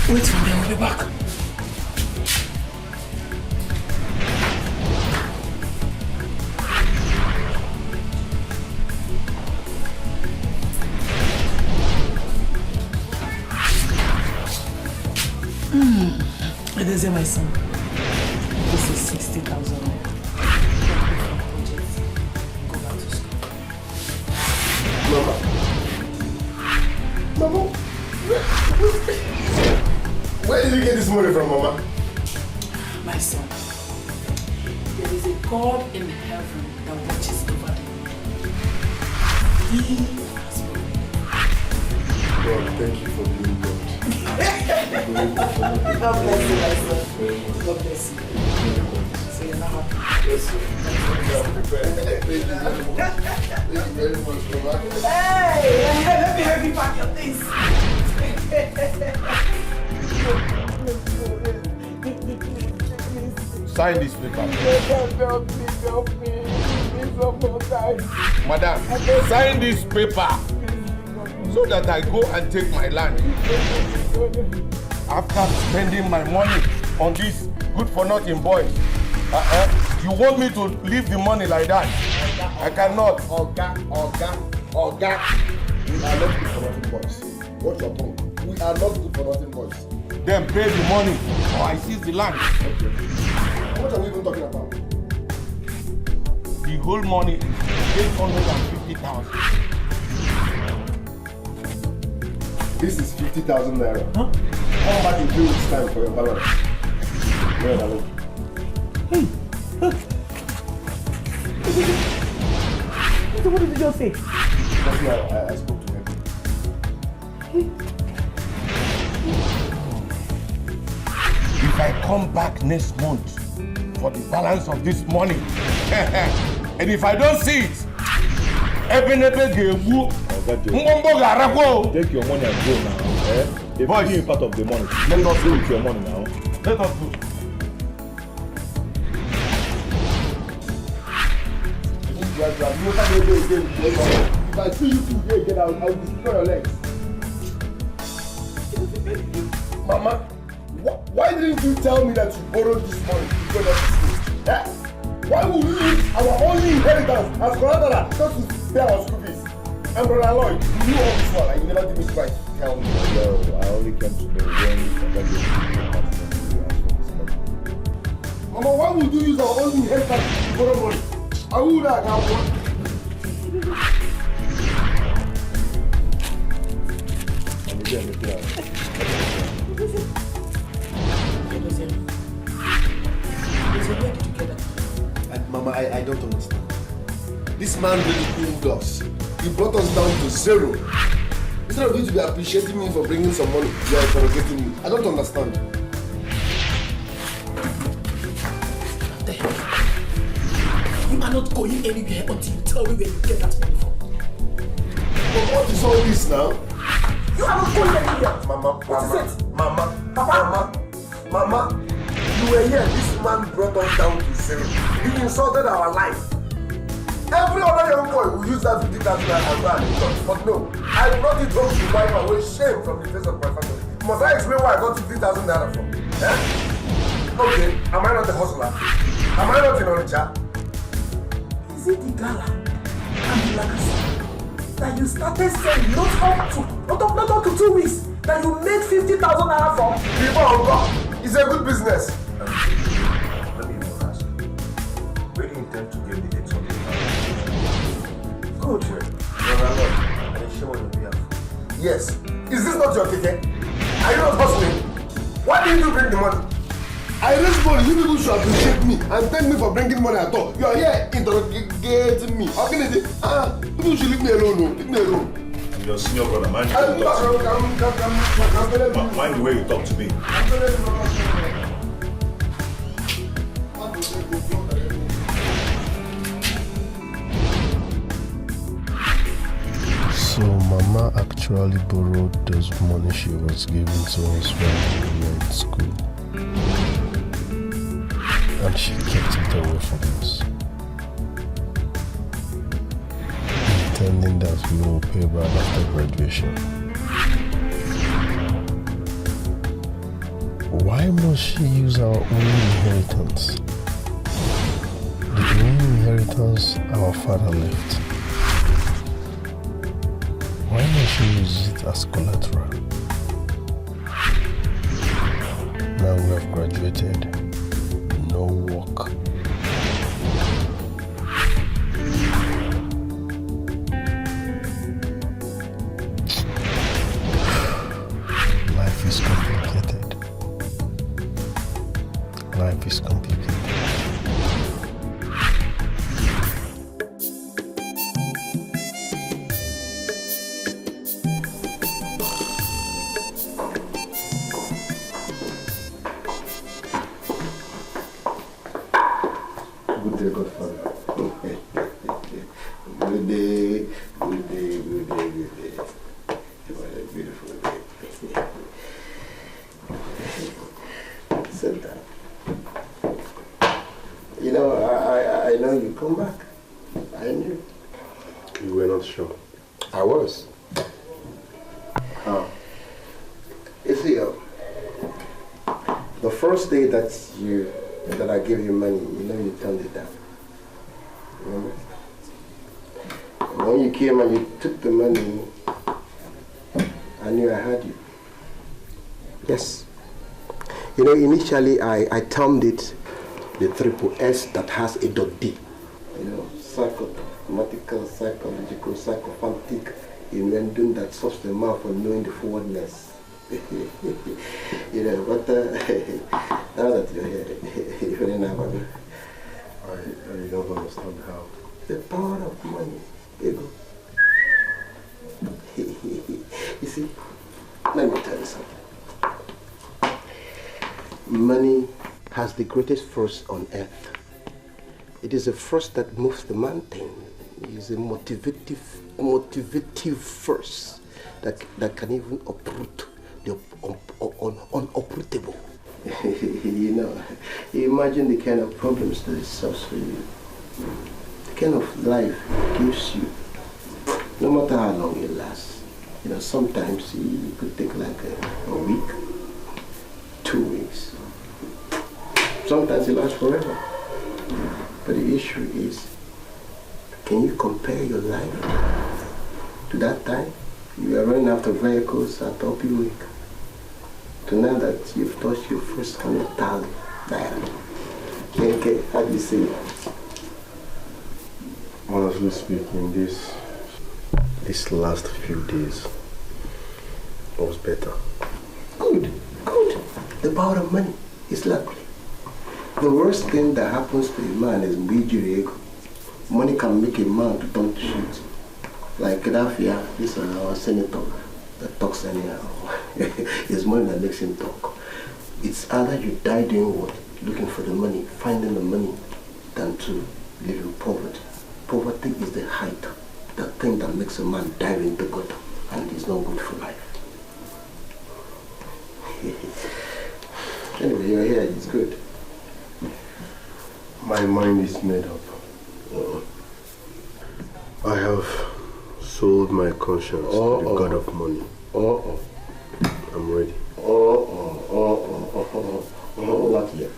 Wait for me, I'll be back. It is my son. This is 60,000 naira. Go back to school. Mama, where did you get this money from, Mama? My son, there is a God in heaven that watches over them. He has provided. God, thank you for being God. God bless you, my son. God bless you. So you're not happy? Yes, sir. Thank you very much, Mama. Hey, let me help you pack your things. Sign this paper. Madam, sign this paper so that I go and take my land. After spending my money on these good-for-nothing boys, you want me to leave the money like that? I cannot. Oga. We are not good for nothing boys. Watch your tongue. We are not good for nothing boys. Then pay the money or I seize the land. Okay. What are we even talking about? The whole money is 850,000. This is 50,000 naira. Huh? How much in 2 weeks' time for your balance? Where are you? What did you just say? That's why I spoke to him. If I come back next month for the balance of this money, and if I don't see it, Take your money and go now. If you give part of the money, let us do with your money now. Let us do. If I see you today again, I will destroy your legs. Mama, why didn't you tell me that you borrowed this money to go to school? Yeah? Why would we use our only inheritance as collateral just to pay our school fees? And Brother Lloyd, you knew all this one and you never did me twice to tell me. Yo, I only came to know when you forgot your Mama, why would you use our only inheritance to borrow money? I would have one. Mama, I don't understand. This man really cooled us. He brought us down to zero. Instead of you to be appreciating me for bringing some money, you are interrogating me. I don't understand. You are not going anywhere until you tell me where you get that money from. But what is all this now? You are not going anywhere. Mama, you were here. This man brought us down to zero. He insulted our life. Every other young boy will use that 50,000 and go and enjoy. But no, I brought it home to wipe away shame from the face of my family. Must I explain where I got 50,000 naira from? Eh? Okay, am I not a hustler? Am I not in Onitsha? Is it the gala and the legacy that you started selling not up to 2 weeks that you made 50,000 naira from? People of God, it's a good business. Let me even ask you, where do you intend to get the 800,000? Good. Brother Lord, shame on your behalf. Yes. Is this not your ticket? Are you not hustling? Why didn't you bring the money? I raise money. You people should appreciate me and thank me for bringing money at all. You are here interrogating me. How can it be? People should leave me alone. No. Leave me alone. I'm your senior brother. Mind the way you talk to me. So Mama actually borrowed those money she was giving to us when we were in school. And she kept it away from us, intending that we will pay back after graduation. Why must she use our own inheritance? The only inheritance our father left. Why must she use it as collateral? Now we have graduated. No work. Life is complicated. Life is complicated. That I gave you money, you turned it down. Remember? And when you came and you took the money, I knew I had you. Yes. Initially I termed it the triple S that has a .D. Psychomathematical, psychological, psychophantic inventing that solves the math for knowing the forwardness. But now that you're here, you really know I don't understand how. The power of money, ego. You see, let me tell you something. Money has the greatest force on earth. It is a force that moves the mountain. It is a motivative force that can even uproot the unuprootable. You imagine the kind of problems that it solves for you, the kind of life it gives you, no matter how long it lasts. Sometimes it could take like a week, 2 weeks. Sometimes it lasts forever. But the issue is, can you compare your life to that time? You are running after vehicles at top week. To now that you've touched your first 100,000 naira. Okay, how do you see it? Honestly speaking, this last few days was better. Good. The power of money is lovely. The worst thing that happens to a man is ego. Money can make a man to turn to shit. Like Gaddafi, this is our senator that talks anyhow. It's money that makes him talk. It's either you die doing what? Looking for the money, finding the money, than to live in poverty. Poverty is the height, the thing that makes a man dive into gutter, and is not good for life. Anyway, you're here, it's good. My mind is made up. I have sold my conscience to the god of money. I'm ready. Not yet.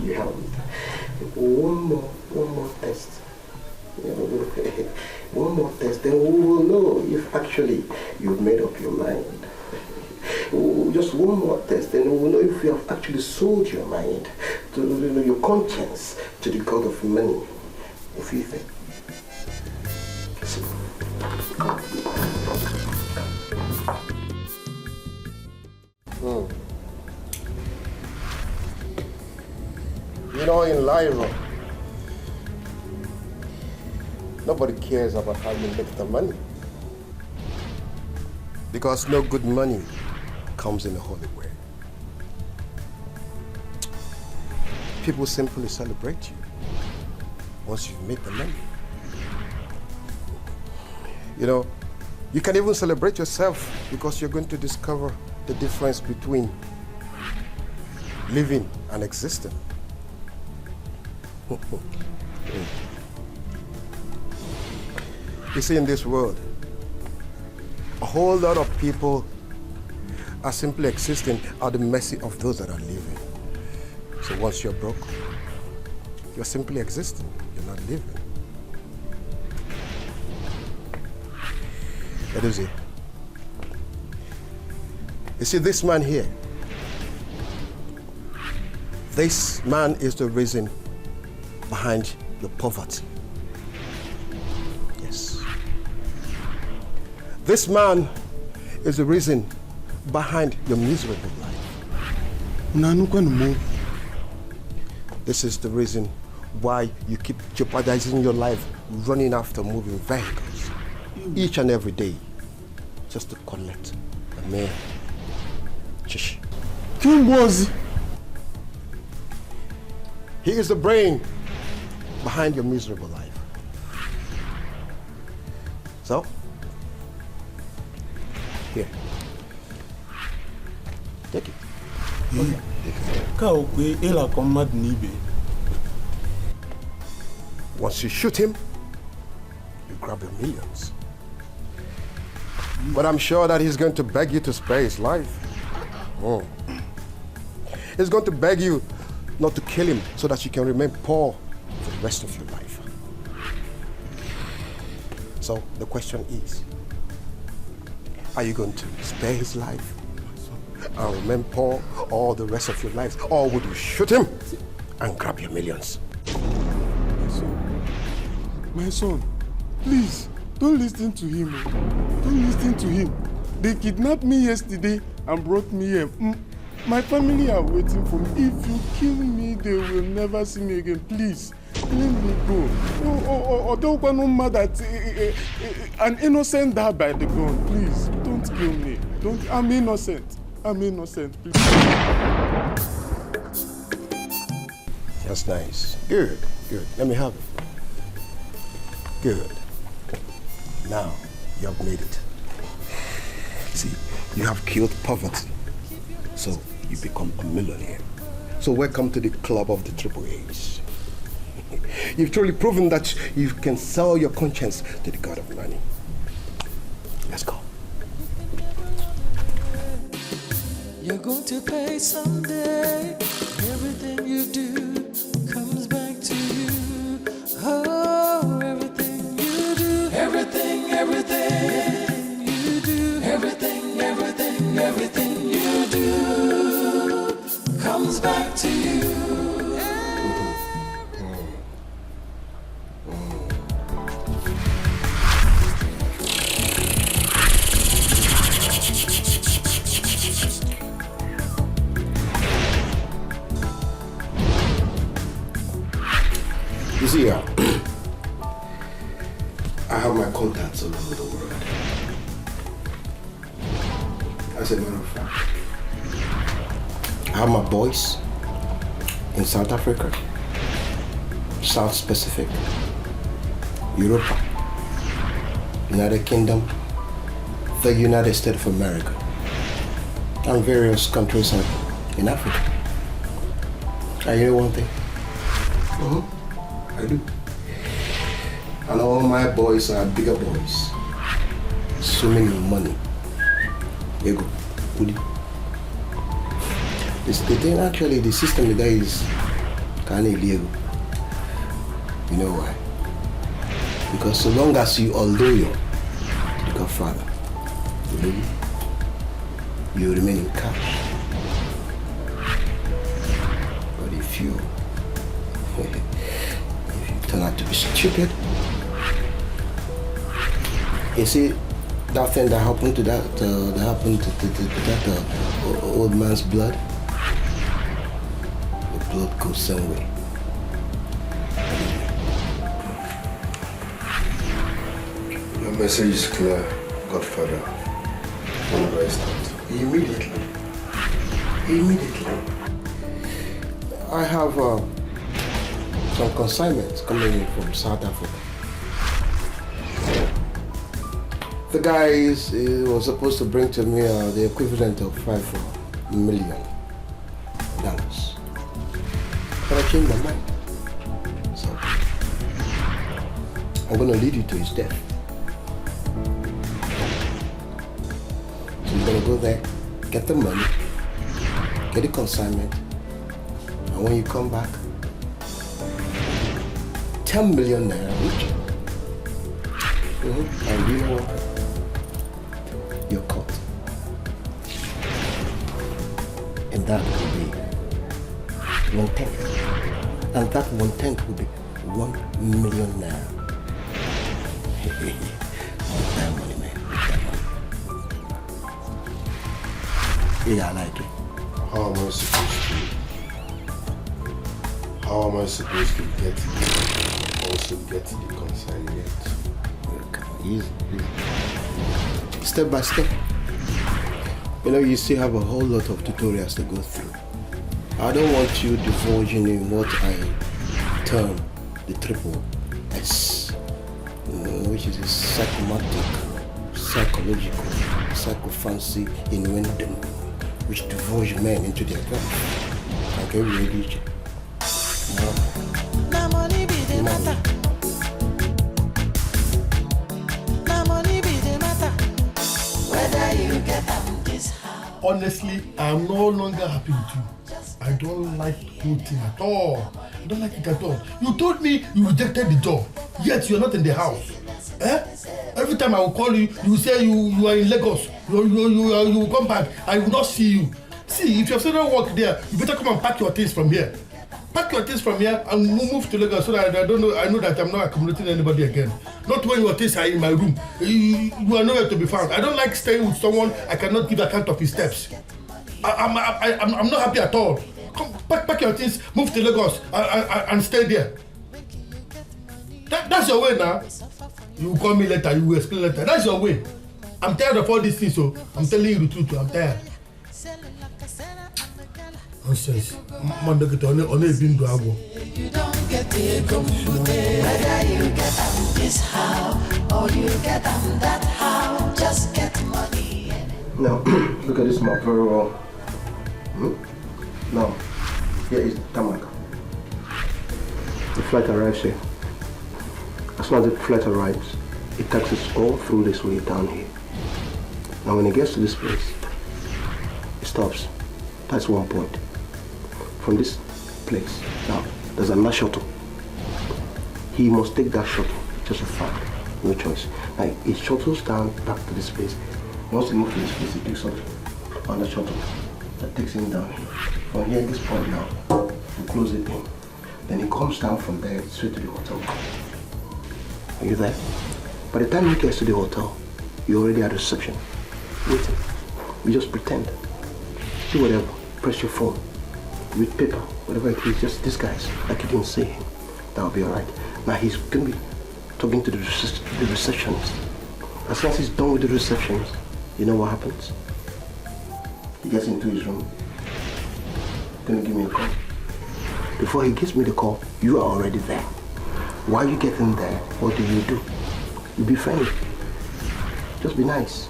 You haven't. One more test. One more test, then we will know if actually you've made up your mind. Just one more test, then we will know if you have actually sold your mind, to your conscience, to the god of money. If you think. You know, in life, nobody cares about how you make the money. Because no good money comes in a holy way. People simply celebrate you once you've made the money. You know, you can even celebrate yourself because you're going to discover the difference between living and existing. You see, in this world, a whole lot of people are simply existing at the mercy of those that are living. So once you're broke, you're simply existing, you're not living. What is it? You see, this man here, this man is the reason behind your poverty. Yes. This man is the reason behind your miserable life. This is the reason why you keep jeopardizing your life running after moving vehicles each and every day just to collect a mere chish. He is the brain behind your miserable life. So, here. Take it. Okay. Once you shoot him, you grab your millions. But I'm sure that he's going to beg you to spare his life. He's going to beg you not to kill him so that you can remain poor for the rest of your life. So the question is, are you going to spare his life and remain poor all the rest of your life, or would you shoot him and grab your millions? My son, please, don't listen to him. Don't listen to him. They kidnapped me yesterday and brought me here. My family are waiting for me. If you kill me, they will never see me again. Please, let me go. Or don't know that an innocent died by the gun. Please, don't kill me. I'm innocent. I'm innocent. Please. That's nice. Good, good. Let me have it. Good. Now, you have made it. See, you have killed poverty. So, you become a millionaire. So, welcome to the club of the Triple A's. You've truly proven that you can sell your conscience to the God of money. Let's go. You're going to pay someday. Everything you do comes back to you. Oh, everything you do. Everything you do. Everything you do comes back to you. You see, I have my contacts all over the world. As a matter of fact, I have my boys in South Africa, South Pacific, Europe, United Kingdom, the United States of America, and various countries in Africa. And you know one thing? I do. And all my boys are bigger boys, swimming in money. Ego, Udi. The thing, actually, the system there is kind of illegal. You know why? Because so long as you are loyal to the Godfather, you remain in cash. But if you turn out to be stupid, you see, That thing that happened to that old man's blood, the blood goes some way. Your message is clear, Godfather. When do I start? Immediately. I have some consignments coming in from South Africa. The guys was supposed to bring to me the equivalent of $5 million. But I changed my mind. So I'm gonna lead you to his death. So you're gonna go there, get the money, get the consignment, and when you come back, 10 million naira each. And you know what? You're caught. And that will be 1/10. And that 1/10 will be 1 million naira. With that money, man. With that money. Yeah, I like it. How am I supposed to get it? Also get the consignment. Easy. Step by step. You know, you still have a whole lot of tutorials to go through. I don't want you divulging in what I term the triple S, which is a psychological, psycho-fancy innuendo, which divulge men into their life. Okay, really. Na money be the matter. Na money be the matter. Whether you get them this how. Honestly, I am no longer happy with you. I don't like the whole thing at all. I don't like it at all. You told me you rejected the job, yet you're not in the house. Every time I will call you, you say you are in Lagos. You will come back. I will not see you. See, if you have started work there, you better come and pack your things from here. Pack your things from here and move to Lagos so that I know that I'm not accommodating anybody again. Not when your things are in my room. You are nowhere to be found. I don't like staying with someone I cannot give account of his steps. I'm not happy at all. Come, pack your things, move to Lagos and stay there. That's your way now. You will call me later, you will explain later. That's your way. I'm tired of all these things, so I'm telling you the truth. I'm tired. Nonsense. Man, look at on a bin do agwo. You don't get the whether you get them this how or you get them that how. Just get money. Now, look at this map very well. Now, here is Tarmac. The flight arrives here. As soon as the flight arrives, it taxis all through this way down here. Now, when it gets to this place, it stops. That's one point. From this place, now, there's another shuttle. He must take that shuttle, just a fact, no choice. Now, it shuttles down back to this place. Once he moves to this place, he takes off on the shuttle. That takes him down here. From here, at this point now, we close it in. Then he comes down from there straight to the hotel. Are you there? By the time he gets to the hotel, you're already at reception, waiting. We just pretend. Do whatever. Press your phone. With paper, whatever it is, just disguise, like you didn't see him. That'll be alright. Now he's gonna be talking to the receptionist. As soon as he's done with the receptionist, you know what happens? He gets into his room. He's gonna give me a call. Before he gives me the call, you are already there. While you get in there, what do? You be friendly. Just be nice.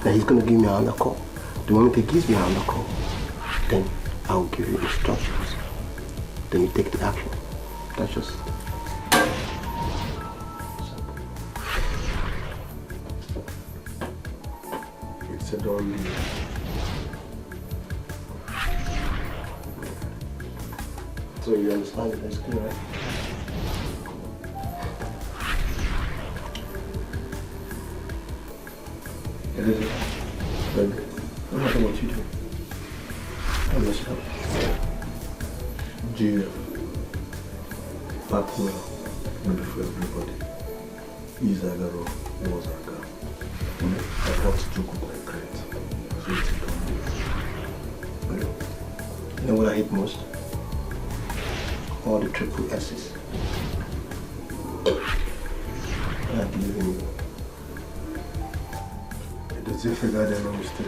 Now he's gonna give me another call. The moment he gives me another call, then I'll give you instructions. Then you take the action. That's just it. It's a don't leave. So you understand it, that's clear, right? It is. Very good. What matter what you do? I mess it up. Jail. Back well. Maybe for everybody. He's Agaro, he was Agaro. I brought 2 coconut crates. So you take them. You know what I hate most? All the triple S's. I believe in you. Does you figure there's no mistake?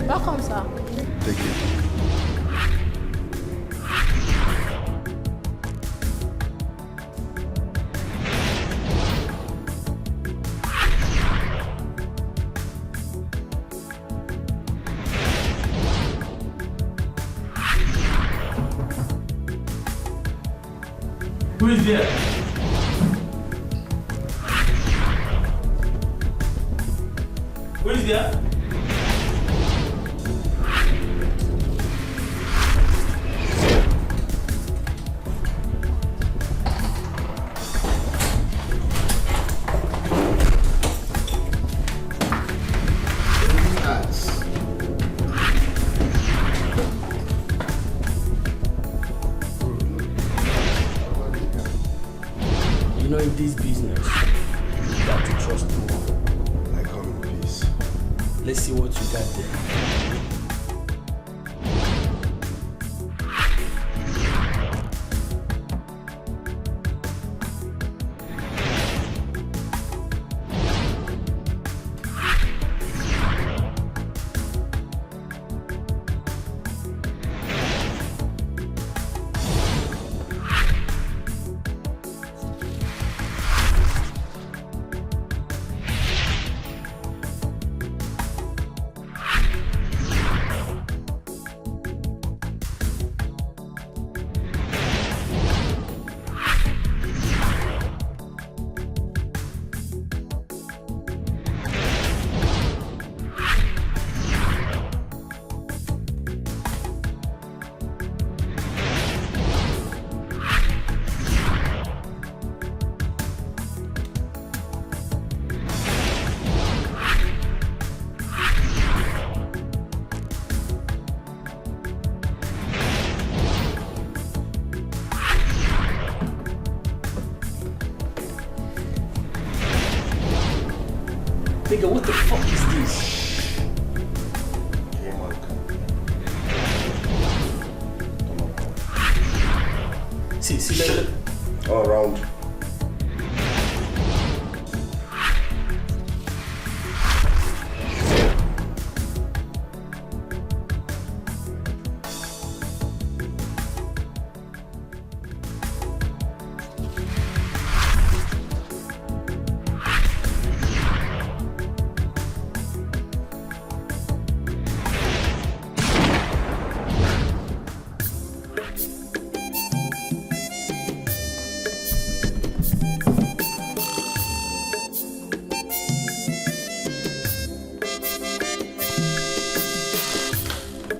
Welcome, sir. Thank you. Who is there? Who is there? You know, in this business, you got to trust people. I come in peace. Let's see what you got there. Nigga, what the fuck is this? See, all around.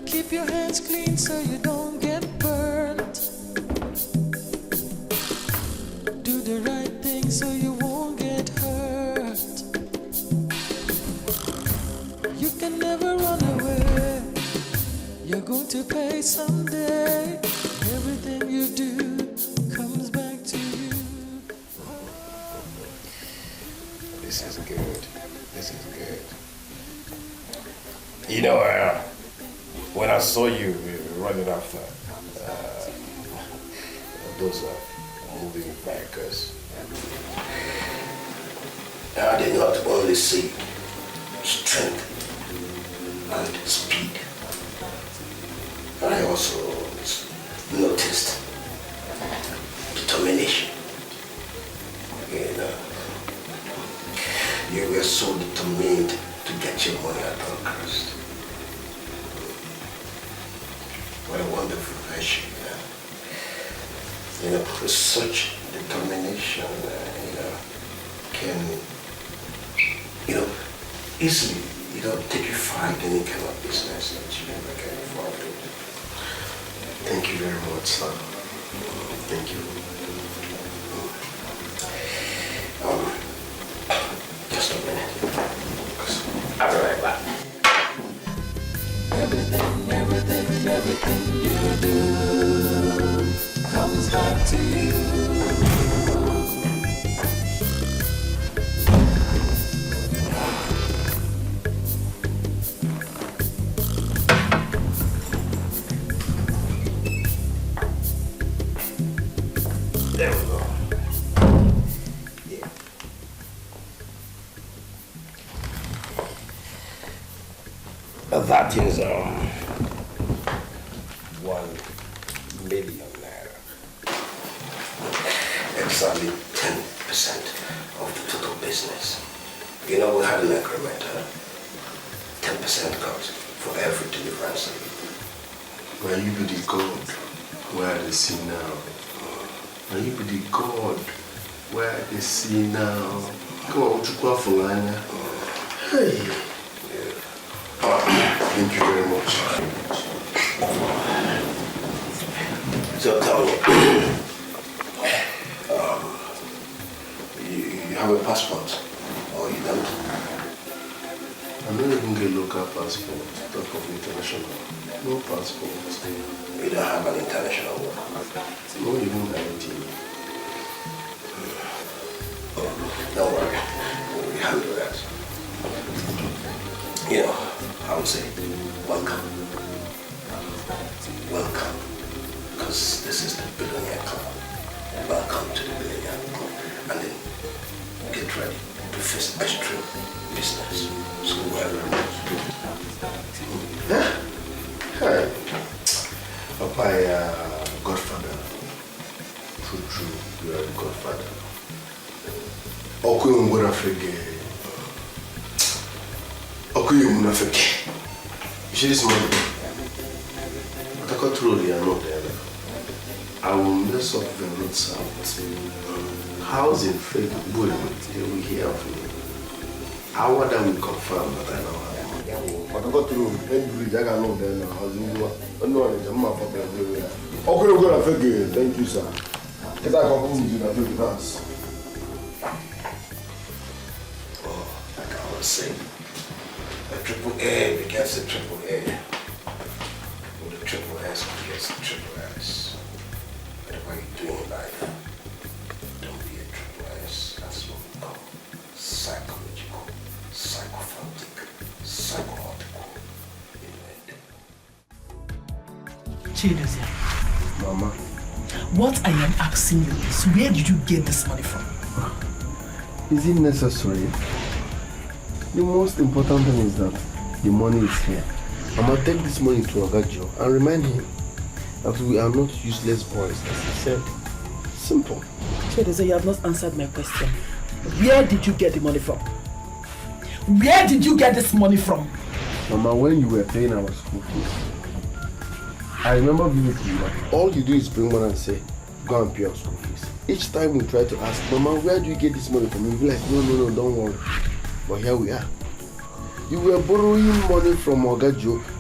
Keep your hands clean so you don't get burnt. Do the right thing so you won't get hurt. You can never run away. You're going to pay someday. Everything you do comes back to you. This is good. This is good. You know, when I saw you running after those moving bikers, I did not only see strength and speed, but I also noticed determination. You know, you were so determined to get your money at all cost. You know, such determination, can, easily, take you fight any kind of business that you never get involved in. Thank you very much, sir. Thank you. Just a minute. I'll be right back. Everything you do comes back to you. There we go. Yeah. That is 1 million naira. Exactly 10% of the total business. We had an agreement, 10% cut for every deliverance. May you be the God where they see now. May you be the God where they see now. Come on, Chukwa Fulanya. Hey. Thank you very much. So tell me, you have a passport or you don't? I don't even get local passport. Talk of international. No passport. You don't have an international one? No, even ID. Don't worry, we handle that. I would say, welcome. Welcome. Because this is the Billionaire Club. Welcome to the Billionaire Club. And then get ready to face extreme business. So Hey. Papa, Godfather. True, you are the Godfather. You see this money? But I got through the not there. I will mess up the roads out. Housing fake good, they will hear of me. How that we confirm that I know how. But I got through every bridge I got no there now. Thank you, sir. Because I got to do that with us. Like I was saying, a triple A begets a triple A. With a triple S begets a triple S. Whatever you do in life, don't be a triple S. That's what we call psychological, psychophantic, psychomotical. Chidozie. Mama. What I am asking you is, where did you get this money from? Is it necessary? The most important thing is that the money is here. I'm gonna take this money to Ogajo and remind him that we are not useless boys, as he said. Simple. Chidozie, you have not answered my question. Where did you get the money from? Where did you get this money from? Mama, when you were paying our school fees, I remember vividly that all you do is bring money and say, go and pay our school fees. Each time we try to ask, Mama, where do you get this money from? You'll be like, no, don't worry. But here we are. You were borrowing money from Ogajo